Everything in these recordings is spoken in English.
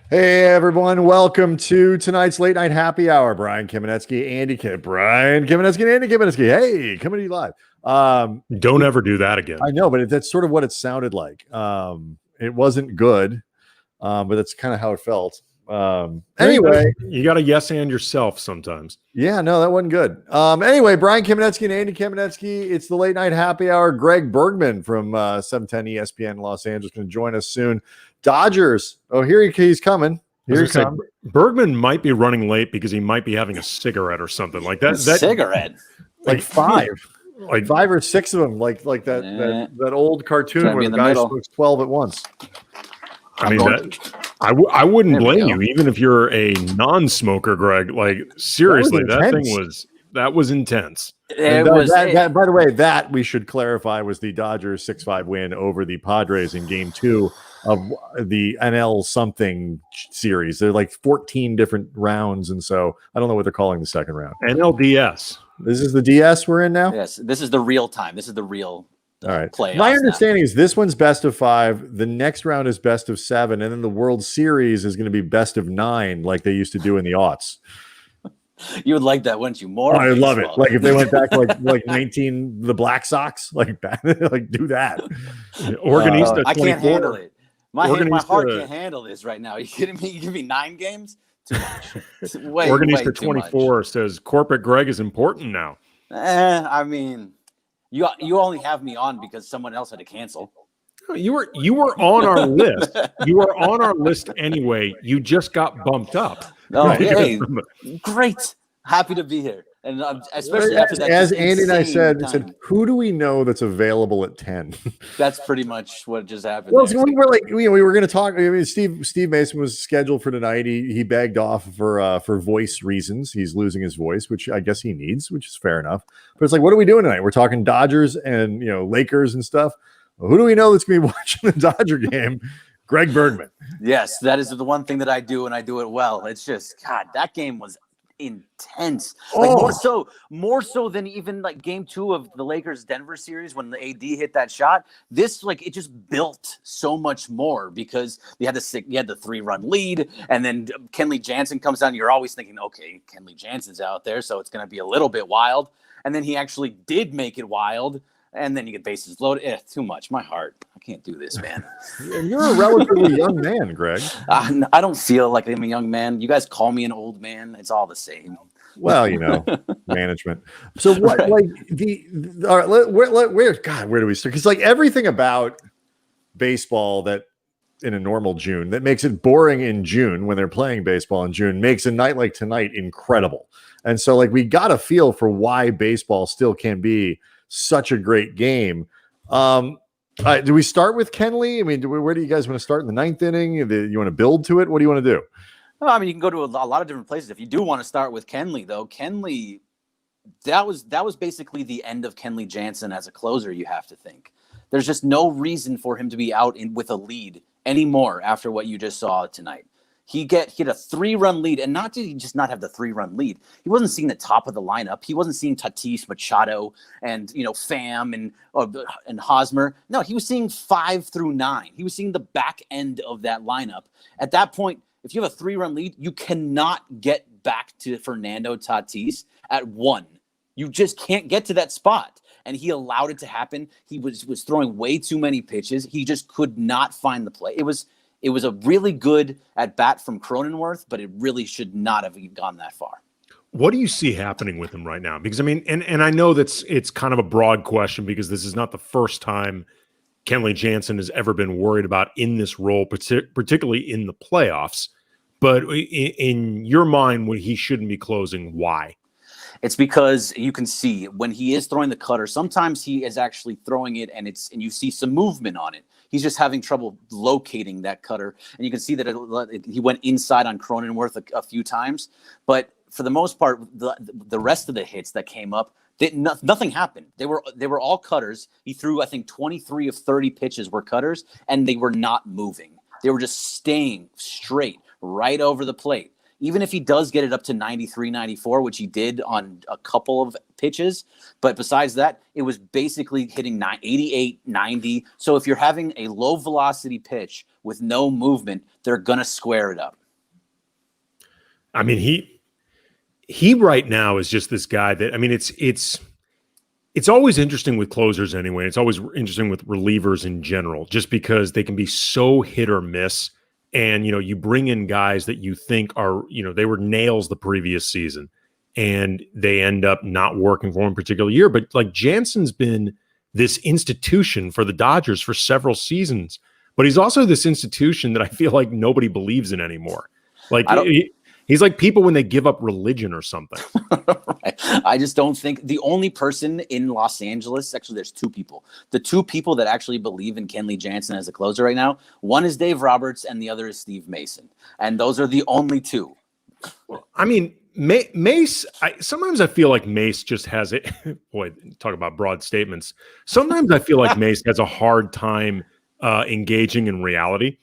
Hey everyone, welcome to tonight's late night happy hour. Brian Kamenetzky, Brian Kamenetzky, and Andy Kamenetzky. Hey, coming to you live. Don't ever do that again. I know, but that's sort of what it sounded like. It wasn't good, but that's kind of how it felt. Anyway, you got to yes and yourself sometimes. Yeah, no, that wasn't good. Anyway, Brian Kamenetzky and Andy Kamenetzky. It's the late night happy hour. Greg Bergman from 710 ESPN Los Angeles going to join us soon. Dodgers. Oh, he's coming. Bergman might be running late because he might be having a cigarette or something like that. Cigarette, like five or six of them, like that old cartoon where the guy smokes 12 at once. I mean, I wouldn't blame you, even if you're a non-smoker, Greg. Like seriously, that was intense. By the way, that we should clarify was the Dodgers 6-5 win over the Padres in Game 2 of the NL something series. They're like 14 different rounds, and so I don't know what they're calling the second round. NLDS. This is the DS we're in now. Yes, this is the real time. This is the real. All right. My understanding is this one's best of 5. The next round is best of 7, and then the World Series is going to be best of 9, like they used to do in the aughts. You would like that, wouldn't you? More. I would love it. Like if they went back to like 19, the Black Sox, like do that. Organista. I can't handle it. My heart can't handle this right now. Are you kidding me? You give me 9 games? Too much. Organista 24 says corporate Greg is important now. I mean, you only have me on because someone else had to cancel. You were on our list. You were on our list anyway. You just got bumped up. Oh, hey, great. Happy to be here. And especially after that. As Andy and I said, who do we know that's available at 10? That's pretty much what just happened. Well, we were going to talk. I mean, Steve Mason was scheduled for tonight. He begged off for voice reasons. He's losing his voice, which I guess he needs, which is fair enough. But it's like, what are we doing tonight? We're talking Dodgers and Lakers and stuff. Well, who do we know that's going to be watching the Dodger game? Greg Bergman. Yes, that is the one thing that I do, and I do it well. It's just, God, that game was intense. Like more so than even like Game 2 of the Lakers Denver series when the AD hit that shot. This it just built so much more because you had the 3-run lead, and then Kenley Jansen comes down. You're always thinking, okay, Kenley Jansen's out there, so it's going to be a little bit wild. And then he actually did make it wild. And then you get bases loaded. Too much. My heart. I can't do this, man. You're a relatively young man, Greg. I don't feel like I'm a young man. You guys call me an old man. It's all the same. Well, management. So what? Right. Like all right, where do we start? Because like everything about baseball that in a normal June that makes it boring in June when they're playing baseball in June makes a night like tonight incredible. And so like we got a feel for why baseball still can be such a great game. Do we start with Kenley? I mean, where do you guys want to start in the 9th inning? You want to build to it? What do you want to do? Well, I mean, you can go to a lot of different places. If you do want to start with Kenley, though, that was basically the end of Kenley Jansen as a closer. You have to think there's just no reason for him to be out with a lead anymore after what you just saw tonight. He had a 3-run lead, and not did he just not have the 3-run lead. He wasn't seeing the top of the lineup. He wasn't seeing Tatis, Machado, and Pham and Hosmer. No, he was seeing 5 through 9. He was seeing the back end of that lineup. At that point, if you have a 3-run lead, you cannot get back to Fernando Tatis at 1. You just can't get to that spot. And he allowed it to happen. He was throwing way too many pitches. He just could not find the play. It was a really good at bat from Cronenworth, but it really should not have gone that far. What do you see happening with him right now? Because I mean, and I know it's kind of a broad question because this is not the first time Kenley Jansen has ever been worried about in this role, particularly in the playoffs. But in your mind, when he shouldn't be closing, why? It's because you can see when he is throwing the cutter, sometimes he is actually throwing it and you see some movement on it. He's just having trouble locating that cutter. And you can see that he went inside on Cronenworth a few times. But for the most part, the rest of the hits that came up, nothing happened. They were all cutters. He threw, I think, 23 of 30 pitches were cutters, and they were not moving. They were just staying straight right over the plate. even if he does get it up to 93, 94, which he did on a couple of pitches, but besides that, it was basically hitting 88, 90. So if you're having a low velocity pitch with no movement, they're going to square it up. I mean, he right now is just this guy that, I mean, it's always interesting with closers anyway. It's always interesting with relievers in general, just because they can be so hit or miss. And, you bring in guys that you think are, they were nails the previous season and they end up not working for one particular year. But like Jansen's been this institution for the Dodgers for several seasons, but he's also this institution that I feel like nobody believes in anymore. Like he's like people when they give up religion or something. Right. I just don't think the only person in Los Angeles, actually there's two people. The two people that actually believe in Kenley Jansen as a closer right now, one is Dave Roberts and the other is Steve Mason. And those are the only two. I mean, Mace, sometimes I feel like Mace just has it. Boy, talk about broad statements. Sometimes I feel like Mace has a hard time engaging in reality.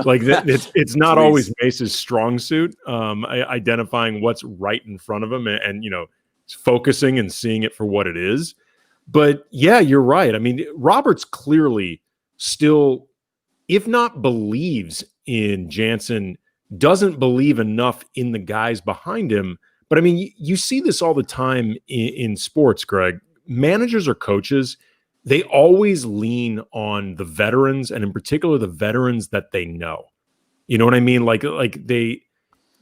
Like it's not always Mace's strong suit, identifying what's right in front of him and focusing and seeing it for what it is. But yeah, you're right. I mean, Roberts clearly still, if not believes in Jansen, doesn't believe enough in the guys behind him. But I mean, you see this all the time in sports, Greg. Managers or coaches, they always lean on the veterans, and in particular, the veterans that they know. You know what I mean? Like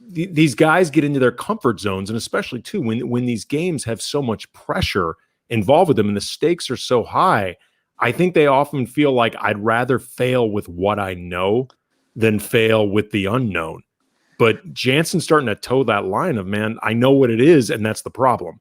these guys get into their comfort zones, and especially too when these games have so much pressure involved with them and the stakes are so high, I think they often feel like I'd rather fail with what I know than fail with the unknown. But Jansen's starting to toe that line of, man, I know what it is, and that's the problem.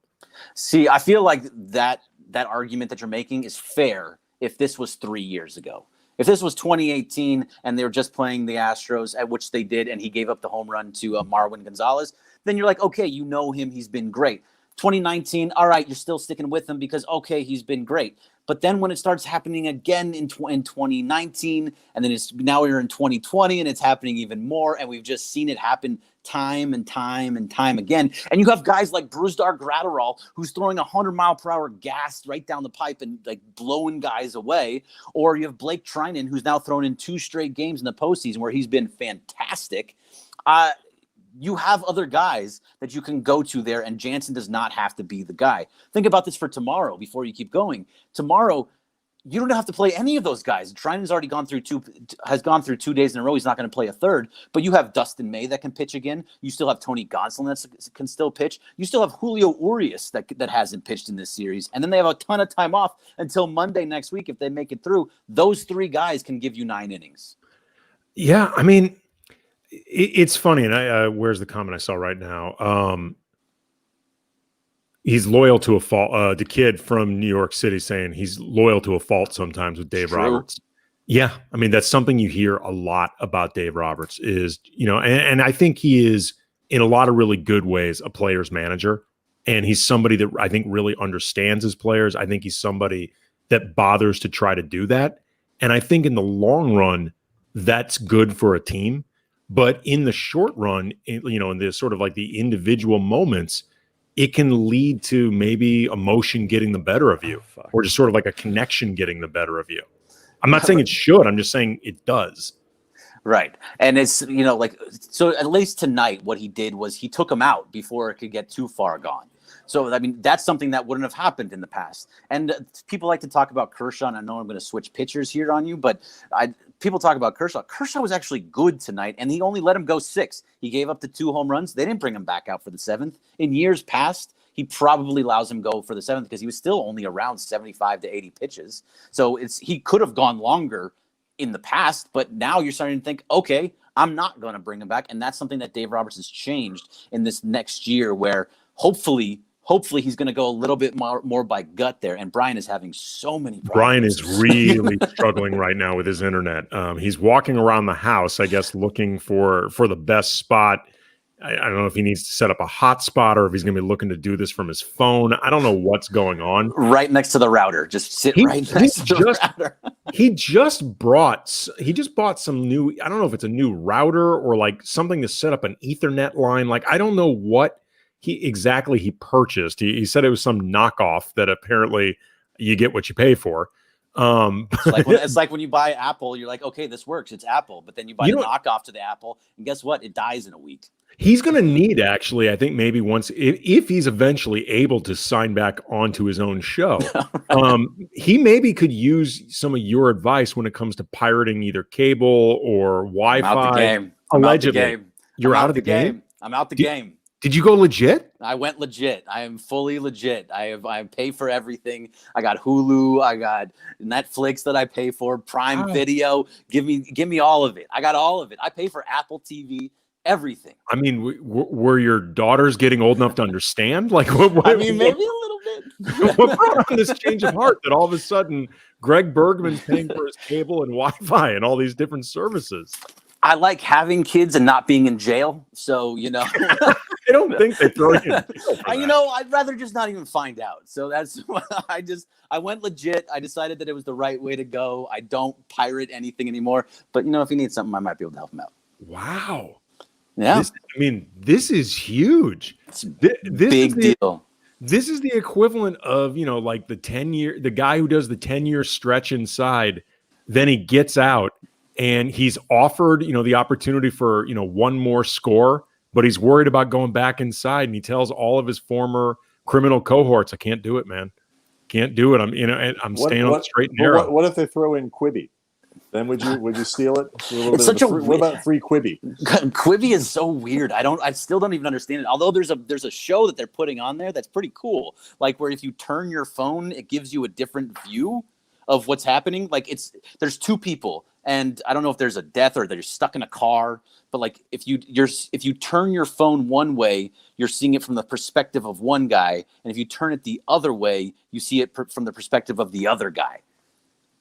See, I feel like that argument that you're making is fair if this was 3 years ago. If this was 2018 and they were just playing the Astros, at which they did, and he gave up the home run to Marwin Gonzalez, then you're like, okay, you know him, he's been great. 2019, all right, you're still sticking with him because, okay, he's been great. But then when it starts happening again in 2019, and then now we're in 2020, and it's happening even more, and we've just seen it happen time and time and time again. And you have guys like Brusdar Graterol, who's throwing 100-mile-per-hour gas right down the pipe and like blowing guys away. Or you have Blake Trinan, who's now thrown in 2 straight games in the postseason where he's been fantastic. You have other guys that you can go to there, and Jansen does not have to be the guy. Think about this for tomorrow before you keep going. Tomorrow, you don't have to play any of those guys. Trinan's already gone through 2 days in a row. He's not going to play a third, but you have Dustin May that can pitch again. You still have Tony Gonsolin that can still pitch. You still have Julio Urias that hasn't pitched in this series. And then they have a ton of time off until Monday next week. If they make it through, those 3 guys can give you 9 innings. Yeah. I mean, it's funny. And where's the comment I saw right now? He's loyal to a fault. The kid from New York City saying he's loyal to a fault sometimes with Dave Roberts. Yeah. I mean, that's something you hear a lot about Dave Roberts is, and I think he is in a lot of really good ways a player's manager. And he's somebody that I think really understands his players. I think he's somebody that bothers to try to do that. And I think in the long run, that's good for a team. But in the short run, in the sort of like the individual moments, it can lead to maybe emotion getting the better of you, or just sort of like a connection getting the better of you. I'm not saying it should. I'm just saying it does. Right. And it's, so at least tonight, what he did was he took him out before it could get too far gone. So, I mean, that's something that wouldn't have happened in the past. And people like to talk about Kershaw, and I know I'm going to switch pitchers here on you, but people talk about Kershaw. Kershaw was actually good tonight, and he only let him go 6. He gave up the 2 home runs. They didn't bring him back out for the 7th. In years past, he probably allows him go for the 7th because he was still only around 75 to 80 pitches. So he could have gone longer in the past, but now you're starting to think, okay, I'm not going to bring him back. And that's something that Dave Roberts has changed in this next year, where hopefully he's going to go a little bit more by gut there. And Brian is having so many problems. Brian is really struggling right now with his internet. He's walking around the house, I guess, looking for the best spot. I don't know if he needs to set up a hotspot or if he's going to be looking to do this from his phone. I don't know what's going on. Right next to the router. Just sit right next to the router. He just bought some new, I don't know if it's a new router or like something to set up an Ethernet line. Like, I don't know what he purchased. He said it was some knockoff that apparently you get what you pay for. It's like when you buy Apple, you're like, okay, this works. It's Apple. But then you buy a knockoff to the Apple, and guess what? It dies in a week. He's going to need, actually, I think maybe once, if he's eventually able to sign back onto his own show, he maybe could use some of your advice when it comes to pirating either cable or Wi-Fi. Allegedly. You're out of the game? I'm out the game. Did you go legit? I went legit. I am fully legit. I pay for everything. I got Hulu. I got Netflix that I pay for. Prime Video. Give me all of it. I got all of it. I pay for Apple TV. Everything. I mean, were your daughters getting old enough to understand? Like, maybe a little bit. What brought on this change of heart that all of a sudden Greg Bergman's paying for his cable and Wi-Fi and all these different services? I like having kids and not being in jail. So, I don't think they throw you in jail I'd rather just not even find out. So that's what I went legit. I decided that it was the right way to go. I don't pirate anything anymore. But, if you need something, I might be able to help him out. Wow. Yeah. This is huge. It's big deal. This is the equivalent of, like the guy who does the 10-year stretch inside, then he gets out and he's offered, the opportunity for, one more score, but he's worried about going back inside. And he tells all of his former criminal cohorts, I can't do it, man. Can't do it. I'm staying on the straight and narrow. What if they throw in Quibi? Then would you steal it? What about free Quibi? Quibi is so weird. I still don't even understand it. Although there's a show that they're putting on there that's pretty cool. Like where if you turn your phone, it gives you a different view of what's happening. Like there's two people, and I don't know if there's a death or they're stuck in a car. But like if you turn your phone one way, you're seeing it from the perspective of one guy, and if you turn it the other way, you see it from the perspective of the other guy.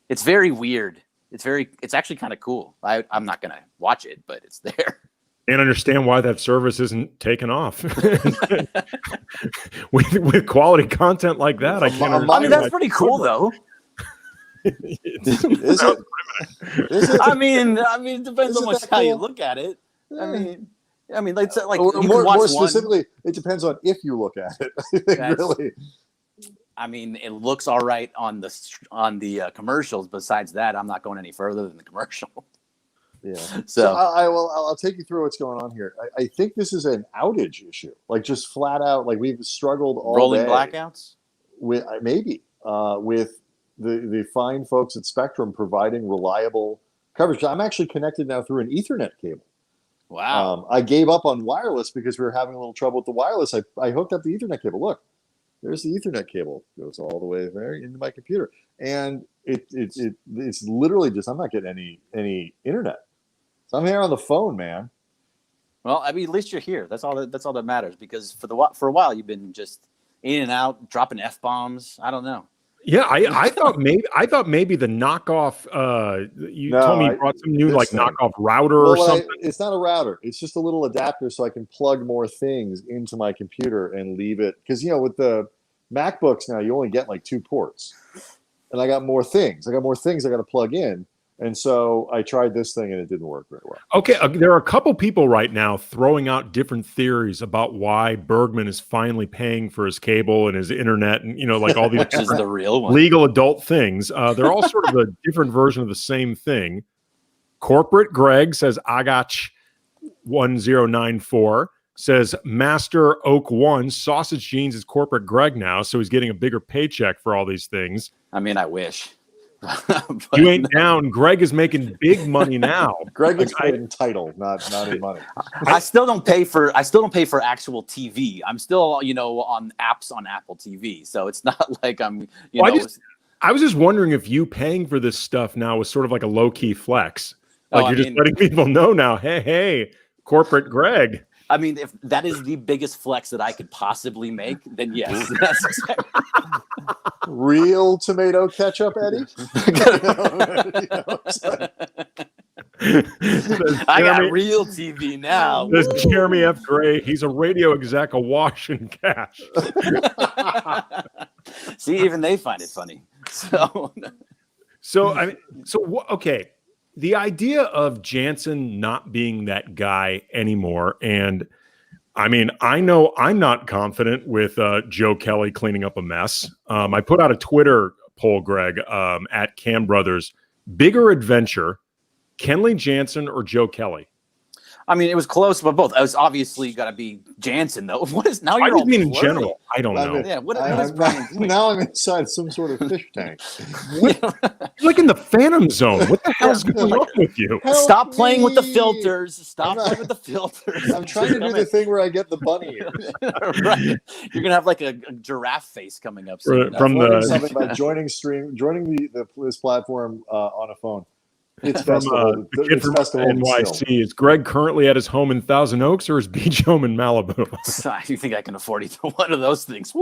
It's very weird. It's actually kind of cool. I'm not going to watch it, but it's there. And understand why that service isn't taken off. with quality content like that, that's pretty cool though. Is it? I mean, it depends on how you look at it. I mean, like more specifically, it depends on if you look at it. Really. I mean, it looks all right on the commercials. Besides that, I'm not going any further than the commercial. Yeah. So I'll take you through what's going on here. I think this is an outage issue, like just flat out, like we've struggled all rolling day blackouts with with the fine folks at Spectrum providing reliable coverage. I'm actually connected now through an Ethernet cable. Wow. I gave up on wireless because we were having a little trouble with the wireless. I hooked up the Ethernet cable. Look. There's the Ethernet cable, goes all the way there into my computer, and it's literally just I'm not getting any internet. So I'm here on the phone, man. Well, at least you're here. That's all that matters. Because for a while you've been just in and out, dropping F-bombs. I don't know. Yeah, I thought maybe the knockoff. Told me you brought some new knockoff router or something. It's not a router. It's just a little adapter so I can plug more things into my computer and leave it. Because with the MacBooks now, you only get like 2 ports, and I got more things. I got to plug in. And so I tried this thing and it didn't work very well. Okay, there are a couple people right now throwing out different theories about why Bergman is finally paying for his cable and his internet and like all these which is the real one. Legal adult things. They're all sort of a different version of the same thing. Corporate Greg says Agach 1094 says Master Oak One Sausage Jeans is Corporate Greg now, so he's getting a bigger paycheck for all these things. I mean, I wish. You ain't down. Greg is making big money now. Greg is paid in title, not in money. I still don't pay for actual TV. I'm still on apps on Apple TV, so it's not like I'm I was just wondering if you paying for this stuff now was sort of like a low key flex. Like just letting people know now. Hey, Corporate Greg. I mean, if that is the biggest flex that I could possibly make, then yes. Real tomato ketchup, Eddie? I got real TV now. There's Jeremy F. Gray. He's a radio exec awash in cash. See, even they find it funny. Okay. The idea of Jansen not being that guy anymore, and I mean, I know I'm not confident with Joe Kelly cleaning up a mess. I put out a Twitter poll, Greg, at Cam Brothers. Bigger adventure, Kenley Jansen or Joe Kelly? I mean, it was close, but both. It was obviously got to be Jansen, though. What is now? You're I just mean in blurry. general. I don't know. Yeah, what is Brian doing? Now I'm inside some sort of fish tank. You're like in the Phantom Zone. What the hell's going on with you? Stop playing with the filters. Stop playing with the filters. I'm trying to do the thing where I get the bunny ears. Right. You're gonna have like a giraffe face coming up soon. From the something about joining this platform on a phone. It's from festival. the kid from NYC. Is Greg currently at his home in Thousand Oaks, or is Beach home in Malibu? I do think I can afford either one of those things.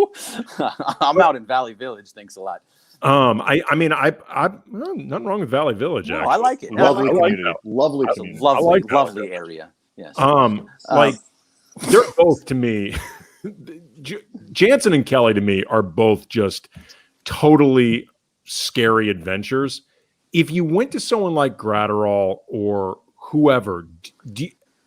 I'm out in Valley Village. Thanks a lot. I mean, nothing wrong with Valley Village. No, actually. I like it. Lovely community. Like Lovely community. Lovely area. Yes. They're both to me. Jansen and Kelly to me are both just totally scary adventures. If you went to someone like Gratterall or whoever,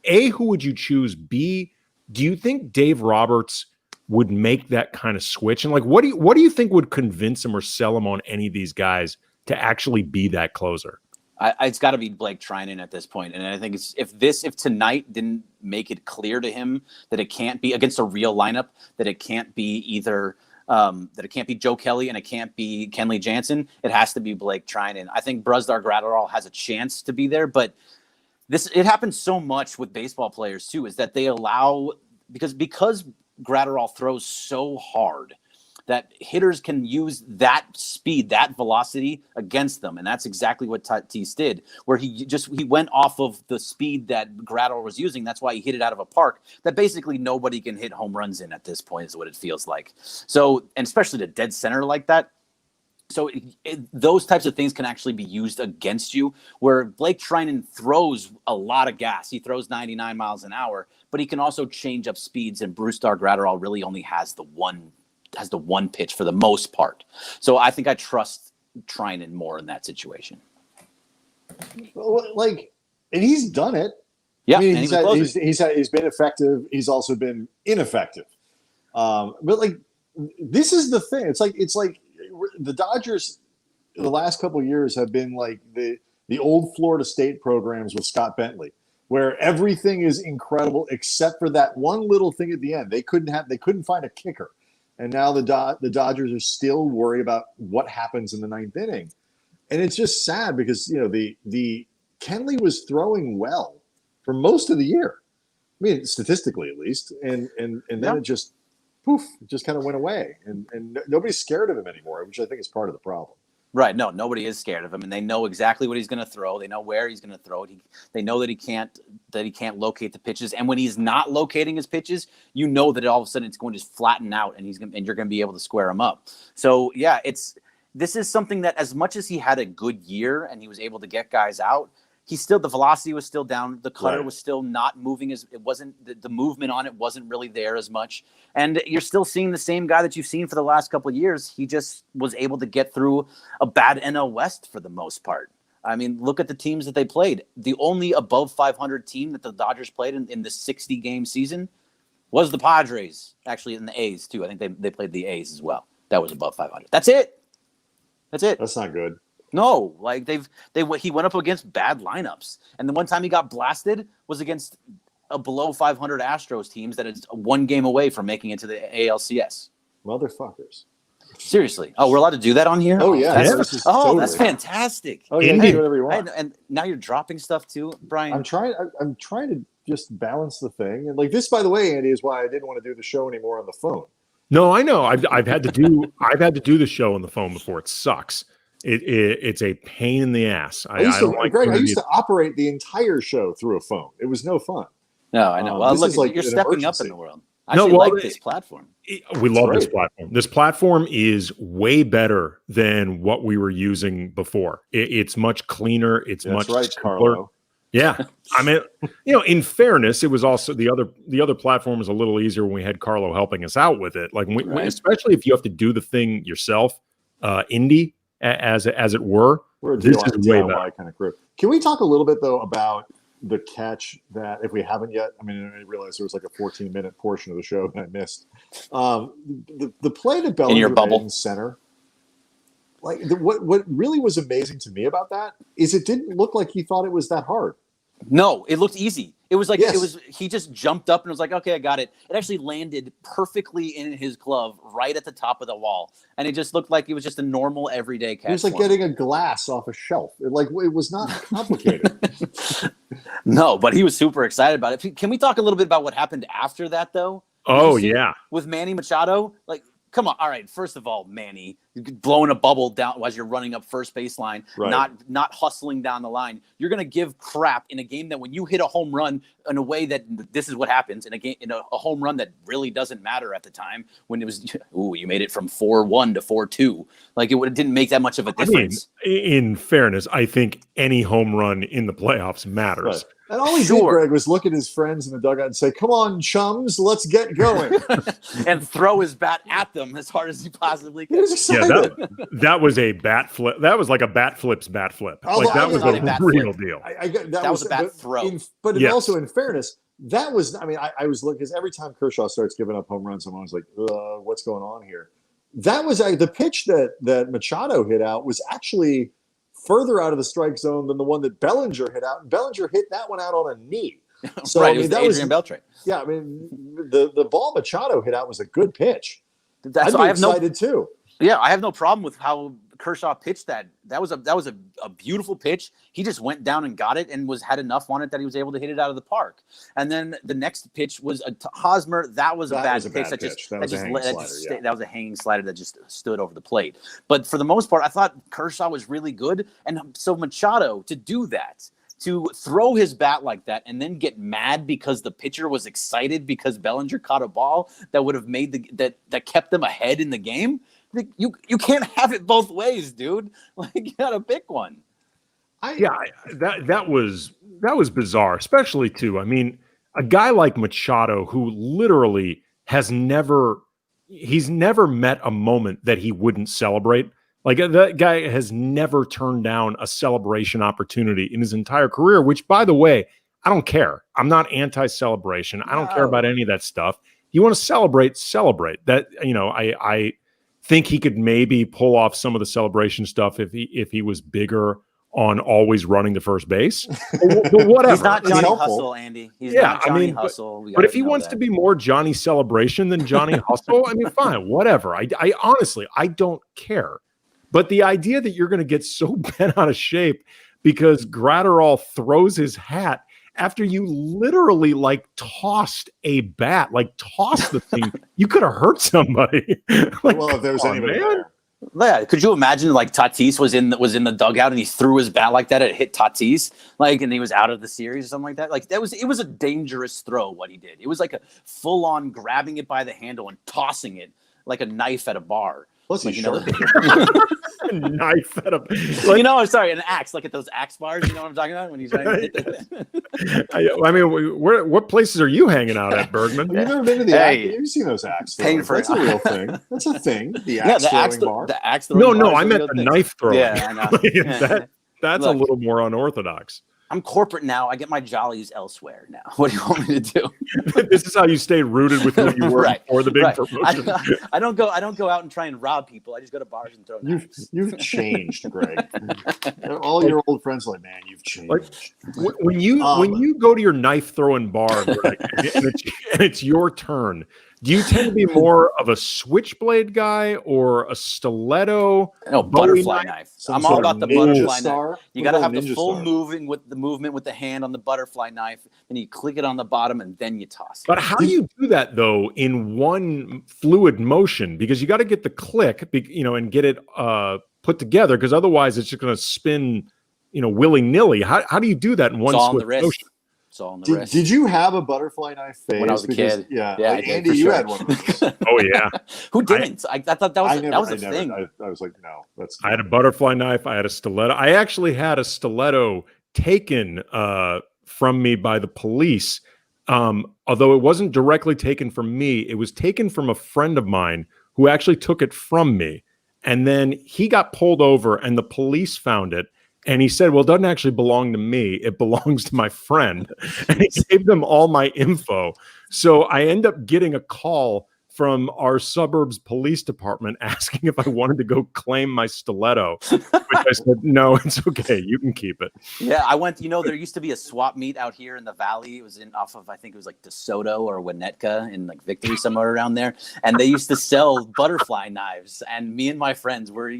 who would you choose? B, do you think Dave Roberts would make that kind of switch? And like, what do you think would convince him or sell him on any of these guys to actually be that closer? It's got to be Blake Trinan at this point. And I think if tonight didn't make it clear to him that it can't be against a real lineup, that it can't be either that it can't be Joe Kelly and it can't be Kenley Jansen, it has to be Blake Trinan. I think Brusdar Gratterall has a chance to be there, but it happens so much with baseball players too, is that they allow because Gratterall throws so hard that hitters can use that speed, that velocity against them. And that's exactly what Tatis did, where he went off of the speed that Gratterall was using. That's why he hit it out of a park that basically nobody can hit home runs in at this point is what it feels like. So, and especially to dead center like that. So those types of things can actually be used against you, where Blake Trinan throws a lot of gas. He throws 99 miles an hour, but he can also change up speeds, and Brusdar Gratterall really only has the one pitch for the most part. So I think I trust Trinan more in that situation. Like, and he's done it. Yeah, I mean, he's been effective. He's also been ineffective. But like, this is the thing. It's like the Dodgers the last couple of years have been like the old Florida State programs with Scott Bentley, where everything is incredible except for that one little thing at the end. They couldn't find a kicker. And now the Dodgers are still worried about what happens in the ninth inning. And it's just sad because, the Kenley was throwing well for most of the year. I mean, statistically at least. And then it just kind of went away. And nobody's scared of him anymore, which I think is part of the problem. Right. No, nobody is scared of him, and they know exactly what he's going to throw. They know where he's going to throw it. They know that he can't locate the pitches. And when he's not locating his pitches, you know that all of a sudden it's going to flatten out, and you're going to be able to square him up. So yeah, this is something that as much as he had a good year and he was able to get guys out, the velocity was still down. The cutter was still not moving the movement on it wasn't really there as much. And you're still seeing the same guy that you've seen for the last couple of years. He just was able to get through a bad NL West for the most part. I mean, look at the teams that they played. The only above 500 team that the Dodgers played in the 60-game season was the Padres, actually, in the A's too. I think they played the A's as well. That was above 500. That's it. That's not good. No, like he went up against bad lineups, and the one time he got blasted was against a below 500 Astros teams that is one game away from making it to the ALCS. Motherfuckers. Seriously. Oh, we're allowed to do that on here? Oh yeah. That's fantastic. Oh yeah, do whatever you want. And now you're dropping stuff too, Brian. I'm trying to just balance the thing, and like this, by the way, Andy, is why I didn't want to do the show anymore on the phone. No, I know. I've had to do the show on the phone before. It sucks. It's a pain in the ass. I used to operate the entire show through a phone. It was no fun. No, I know. Well, look, you're stepping up in the world. I like this platform. We love this platform. This platform is way better than what we were using before. It's much cleaner. It's much simpler. Carlo. Yeah. I mean, in fairness, it was also the other platform was a little easier when we had Carlo helping us out with it. Like, especially if you have to do the thing yourself, indie as it were. We're a this is way better. DIY kind of crew. Can we talk a little bit though about the catch that, if we haven't yet? I mean, I realized there was like a 14-minute portion of the show that I missed. The play that Bellinger made in center. Like what really was amazing to me about that is it didn't look like he thought it was that hard. No, it looked easy. It was like he just jumped up and was like, okay, I got it. It actually landed perfectly in his glove right at the top of the wall. And it just looked like it was just a normal everyday catch. It was like getting a glass off a shelf. It was not complicated. No, but he was super excited about it. Can we talk a little bit about what happened after that though? Oh yeah. With Manny Machado? Like, come on. All right. First of all, Manny, blowing a bubble down as you're running up first baseline, not hustling down the line. You're going to give crap in a game that when you hit a home run in a way that this is what happens in a game, in a home run that really doesn't matter at the time when it was, you made it from 4-1 to 4-2. Like it didn't make that much of a difference. I mean, in fairness, I think any home run in the playoffs matters. Right. And all he did, Greg, was look at his friends in the dugout and say, "Come on, chums, let's get going," and throw his bat at them as hard as he possibly could. He was excited. Yeah, that was a bat flip. That was like a bat flip's bat flip. That was a real deal. That was a bat throw. But also, in fairness, that was. I mean, I was looking because every time Kershaw starts giving up home runs, I'm always like, "What's going on here?" That was the pitch that Machado hit out was actually further out of the strike zone than the one that Bellinger hit out. And Bellinger hit that one out on a knee. So right, I mean, that was Adrian Beltre. Yeah, I mean, the ball Machado hit out was a good pitch. I'd be excited too. Yeah, I have no problem with how Kershaw pitched that. That was a beautiful pitch. He just went down and got it and had enough on it that he was able to hit it out of the park. And then the next pitch was a Hosmer. That was a bad pitch. That was a hanging slider that just stood over the plate. But for the most part, I thought Kershaw was really good. And so Machado, to do that, to throw his bat like that and then get mad because the pitcher was excited because Bellinger caught a ball that would have made that kept them ahead in the game. You can't have it both ways, dude. Like, you gotta pick one. That was bizarre, especially too. I mean, a guy like Machado who literally he's never met a moment that he wouldn't celebrate. Like, that guy has never turned down a celebration opportunity in his entire career, which, by the way, I don't care. I'm not anti-celebration. I don't care about any of that stuff. You want to celebrate. That, I think he could maybe pull off some of the celebration stuff if he was bigger on always running to first base. But whatever. He's not Johnny Hustle, Andy. He's not Johnny Hustle. But if he wants to be more Johnny Celebration than Johnny Hustle, I mean, fine, whatever. I honestly, I don't care. But the idea that you're going to get so bent out of shape because Gratterall throws his hat after you literally tossed a bat, tossed the thing, you could have hurt somebody. Well, if there was anybody there. Yeah, could you imagine Tatis was in the dugout and he threw his bat like that and it hit Tatis, and he was out of the series or something like that? It was a dangerous throw what he did. It was like a full on grabbing it by the handle and tossing it like a knife at a bar. Plus, he's sharp. A knife at a. I'm sorry, an axe, at those axe bars. You know what I'm talking about when he's trying to hit the... I mean, what places are you hanging out at, Bergman? You've never been to the axe? You've seen those axe throwing. That's a real thing. That's a thing. The axe throwing bar. The axe throwing. No, I meant the knife throwing. Yeah, I know. That's a little more unorthodox. I'm corporate now. I get my jollies elsewhere now. What do you want me to do? This is how you stay rooted with who you were before the big promotion. I don't go out and try and rob people. I just go to bars and throw knives. You've changed, Greg. All your old friends are like, man, you've changed. When you go to your knife throwing bar, Greg, and it's your turn, do you tend to be more of a switchblade guy or a stiletto? No, butterfly knife. I'm all about the butterfly knife. You got to have the full movement with the hand on the butterfly knife, and you click it on the bottom, and then you toss it. But how do you do that though in one fluid motion? Because you got to get the click, and get it put together. Because otherwise, it's just going to spin, willy nilly. How do you do that in one swift motion? It's all on the wrist. Did you have a butterfly knife phase? When I was a kid. Yeah, Andy, you had one of those. Oh, yeah. Who didn't? I thought that was a thing. I was like, no. I had a butterfly knife. I had a stiletto. I actually had a stiletto taken from me by the police. Although it wasn't directly taken from me, it was taken from a friend of mine who actually took it from me. And then he got pulled over and the police found it. And he said, well, it doesn't actually belong to me. It belongs to my friend. And he gave them all my info. So I end up getting a call from our suburbs police department asking if I wanted to go claim my stiletto, which I said, no, it's okay. You can keep it. Yeah, I went, there used to be a swap meet out here in the valley. It was off of, I think it was like DeSoto or Winnetka in like Victory, somewhere around there. And they used to sell butterfly knives. And me and my friends were,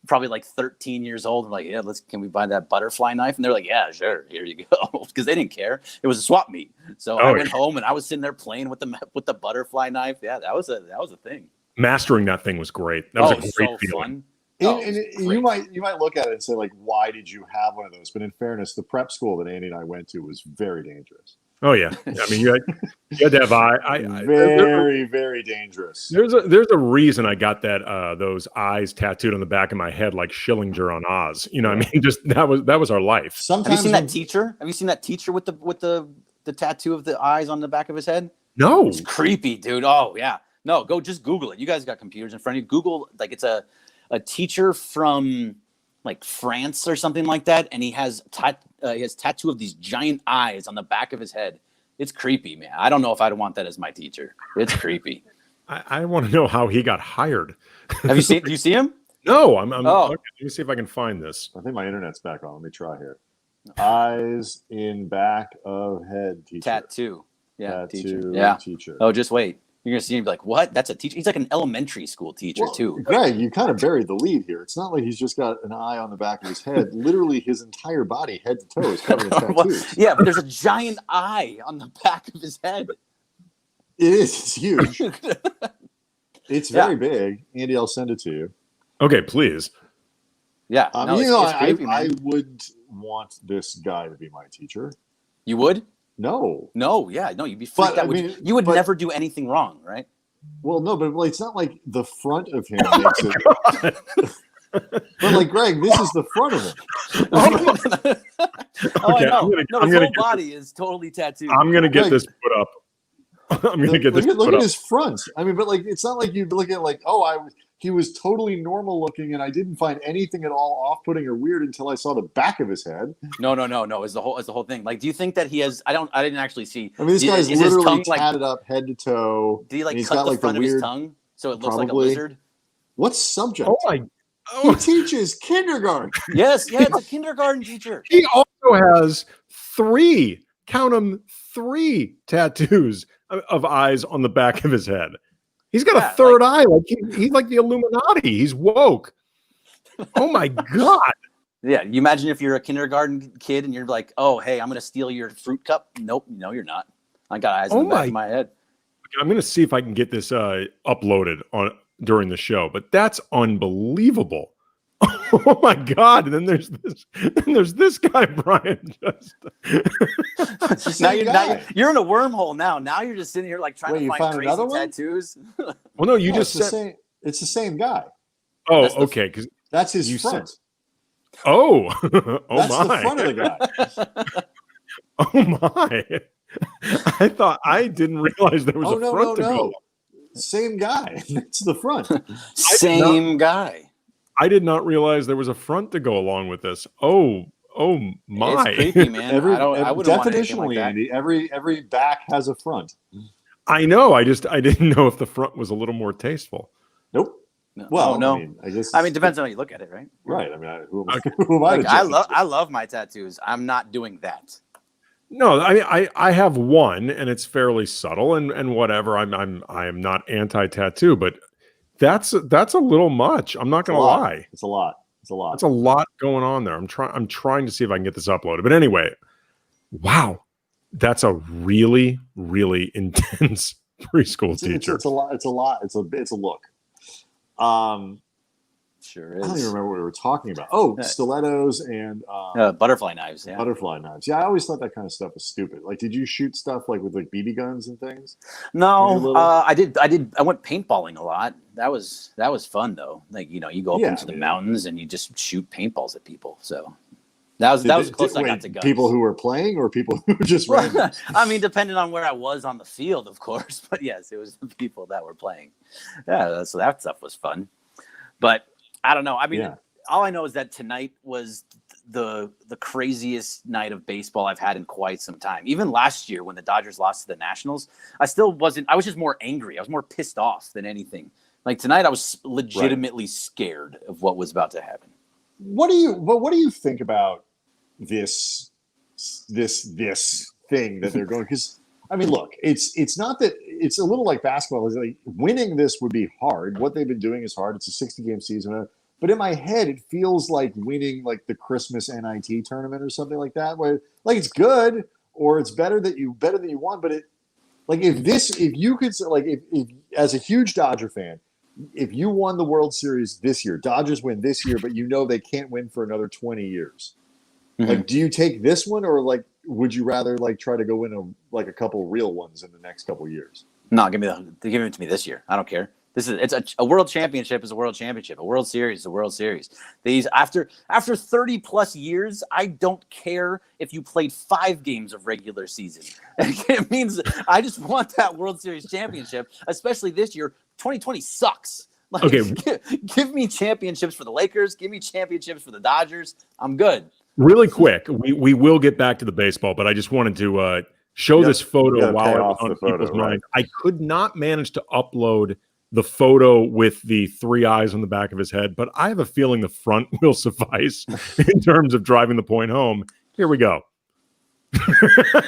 probably like 13 years old. I'm like, yeah, can we buy that butterfly knife? And they're like, yeah, sure. Here you go. Because they didn't care. It was a swap meet. So I went home and I was sitting there playing with the butterfly knife. Yeah, that was a thing. Mastering that thing was great. That was a great feeling. Fun. And you might look at it and say, like, why did you have one of those? But in fairness, the prep school that Andy and I went to was very dangerous. Oh yeah, I mean, you had to have very dangerous. There's a reason I got those eyes tattooed on the back of my head like Schillinger on Oz. I mean, just that was our life. Sometimes have you seen that teacher? Have you seen that teacher with the tattoo of the eyes on the back of his head? No, it's creepy, dude. Oh yeah, no, go just Google it. You guys got computers in front of you. Google, like, it's a teacher from like France or something like that, and he has tattoo of these giant eyes on the back of his head. It's creepy, man. I don't know if I'd want that as my teacher. It's creepy. I want to know how he got hired. Do you see him? No, I'm okay, let me see if I can find this. I think my internet's back on. Let me try here. Eyes in back of head teacher. Tattoo. Yeah, teacher. Yeah. Teacher. Oh, just wait. You're going to see him and be like, what? That's a teacher? He's like an elementary school teacher, too. Greg, you kind of buried the lead here. It's not like he's just got an eye on the back of his head. Literally, his entire body, head to toe, is covered in tattoos. Yeah, but there's a giant eye on the back of his head. It is. It's huge. It's very big. Andy, I'll send it to you. Okay, please. Yeah. It's creepy, I would want this guy to be my teacher. You would? No, you'd be freaked out. You would never do anything wrong, right? Well, no, but it's not like the front of him makes it. But like, Greg, this is the front of him. I know. His whole body is totally tattooed. I'm gonna get this put up. Look at his front. I mean, but like, it's not like you look at like, he was totally normal looking, and I didn't find anything at all off-putting or weird until I saw the back of his head. No. It's the whole thing. Like, do you think that he has? I didn't actually see. I mean, this guy's literally tatted up head to toe. Did he cut the front of his tongue so it looks like a lizard? What subject? He teaches kindergarten. Yes, it's a kindergarten teacher. He also has 3 tattoos of eyes on the back of his head. He's got a third eye. Like he's like the Illuminati. He's woke. Oh my God. Yeah. You imagine if you're a kindergarten kid and you're like, oh, hey, I'm going to steal your fruit cup. Nope. No, you're not. I got eyes on the back of my head. I'm going to see if I can get this uploaded during the show, but that's unbelievable. Oh my God. And then there's this guy, Brian. Now you're in a wormhole now. Now you're just sitting here like trying to find crazy tattoos. Well, no, you said it's the same guy. Oh, okay. Because that's his front. That's my. The front of the guy. Oh my. I didn't realize there was a front to go. Same guy. It's the front. Same guy. I did not realize there was a front to go along with this. Oh my! It's creepy, man. I wouldn't definitionally, like Andy. Every back has a front. I know. I didn't know if the front was a little more tasteful. Nope. No. Well, no. I mean, it depends on how you look at it, right? Right. I mean, who am I? I love my tattoos. I'm not doing that. No, I mean, I have one, and it's fairly subtle, and whatever. I am not anti-tattoo, but that's a little much. I'm not going to lie. It's a lot. It's a lot going on there. I'm trying to see if I can get this uploaded. But anyway, wow, that's a really, really intense preschool teacher. It's a lot. It's a look. Sure is. I don't even remember what we were talking about. Oh, stilettos and butterfly knives. Yeah. Butterfly knives. Yeah, I always thought that kind of stuff was stupid. Like, did you shoot stuff like with like BB guns and things? No, I did. I went paintballing a lot. That was fun though. Like, you go up into the mountains and you just shoot paintballs at people. So That was as close I got to guns. People who were playing or people who just ran? I mean, depending on where I was on the field, of course. But yes, it was the people that were playing. Yeah, so that stuff was fun. But I don't know. I mean, all I know is that tonight was the craziest night of baseball I've had in quite some time. Even last year when the Dodgers lost to the Nationals, I was just more angry. I was more pissed off than anything. Like tonight, I was legitimately scared of what was about to happen. What do you think about this thing that they're going? Because I mean, look, it's not that it's a little like basketball. It's like winning this would be hard. What they've been doing is hard. It's a 60-game season, but in my head, it feels like winning like the Christmas NIT tournament or something like that. Where like it's good or it's better than you won, but it like if you could like if as a huge Dodger fan. If you won the World Series this year, Dodgers win this year, but you know they can't win for another 20 years. Mm-hmm. Like, do you take this one, or like, would you rather like try to go win a couple real ones in the next couple years? No, give it to me this year. I don't care. It's a world championship is a world championship. A World Series is a World Series. These after 30 plus years, I don't care if you played 5 games of regular season. It means I just want that World Series championship, especially this year. 2020 sucks. Like, okay, give me championships for the Lakers. Give me championships for the Dodgers. I'm good. Really quick, we will get back to the baseball, but I just wanted to show this photo while it was on people's mind. I could not manage to upload the photo with the 3 eyes on the back of his head, but I have a feeling the front will suffice in terms of driving the point home. Here we go.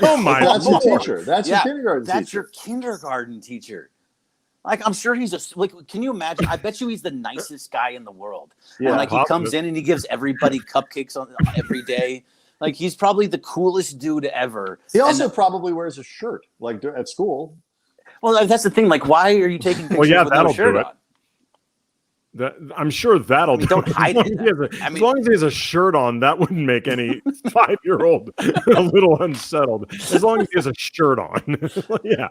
Oh my! That's your teacher. That's your kindergarten teacher. That's your kindergarten teacher. Like, I'm sure can you imagine? I bet you he's the nicest guy in the world. Yeah, and like he comes in and he gives everybody cupcakes every day. Like he's probably the coolest dude ever. He also probably wears a shirt like at school. Well, that's the thing. Like, why are you taking pictures with no shirt on? I'm sure that'll do. Don't hide it. As long as he has a shirt on, that wouldn't make any 5-year-old a little unsettled. As long as he has a shirt on. Yeah.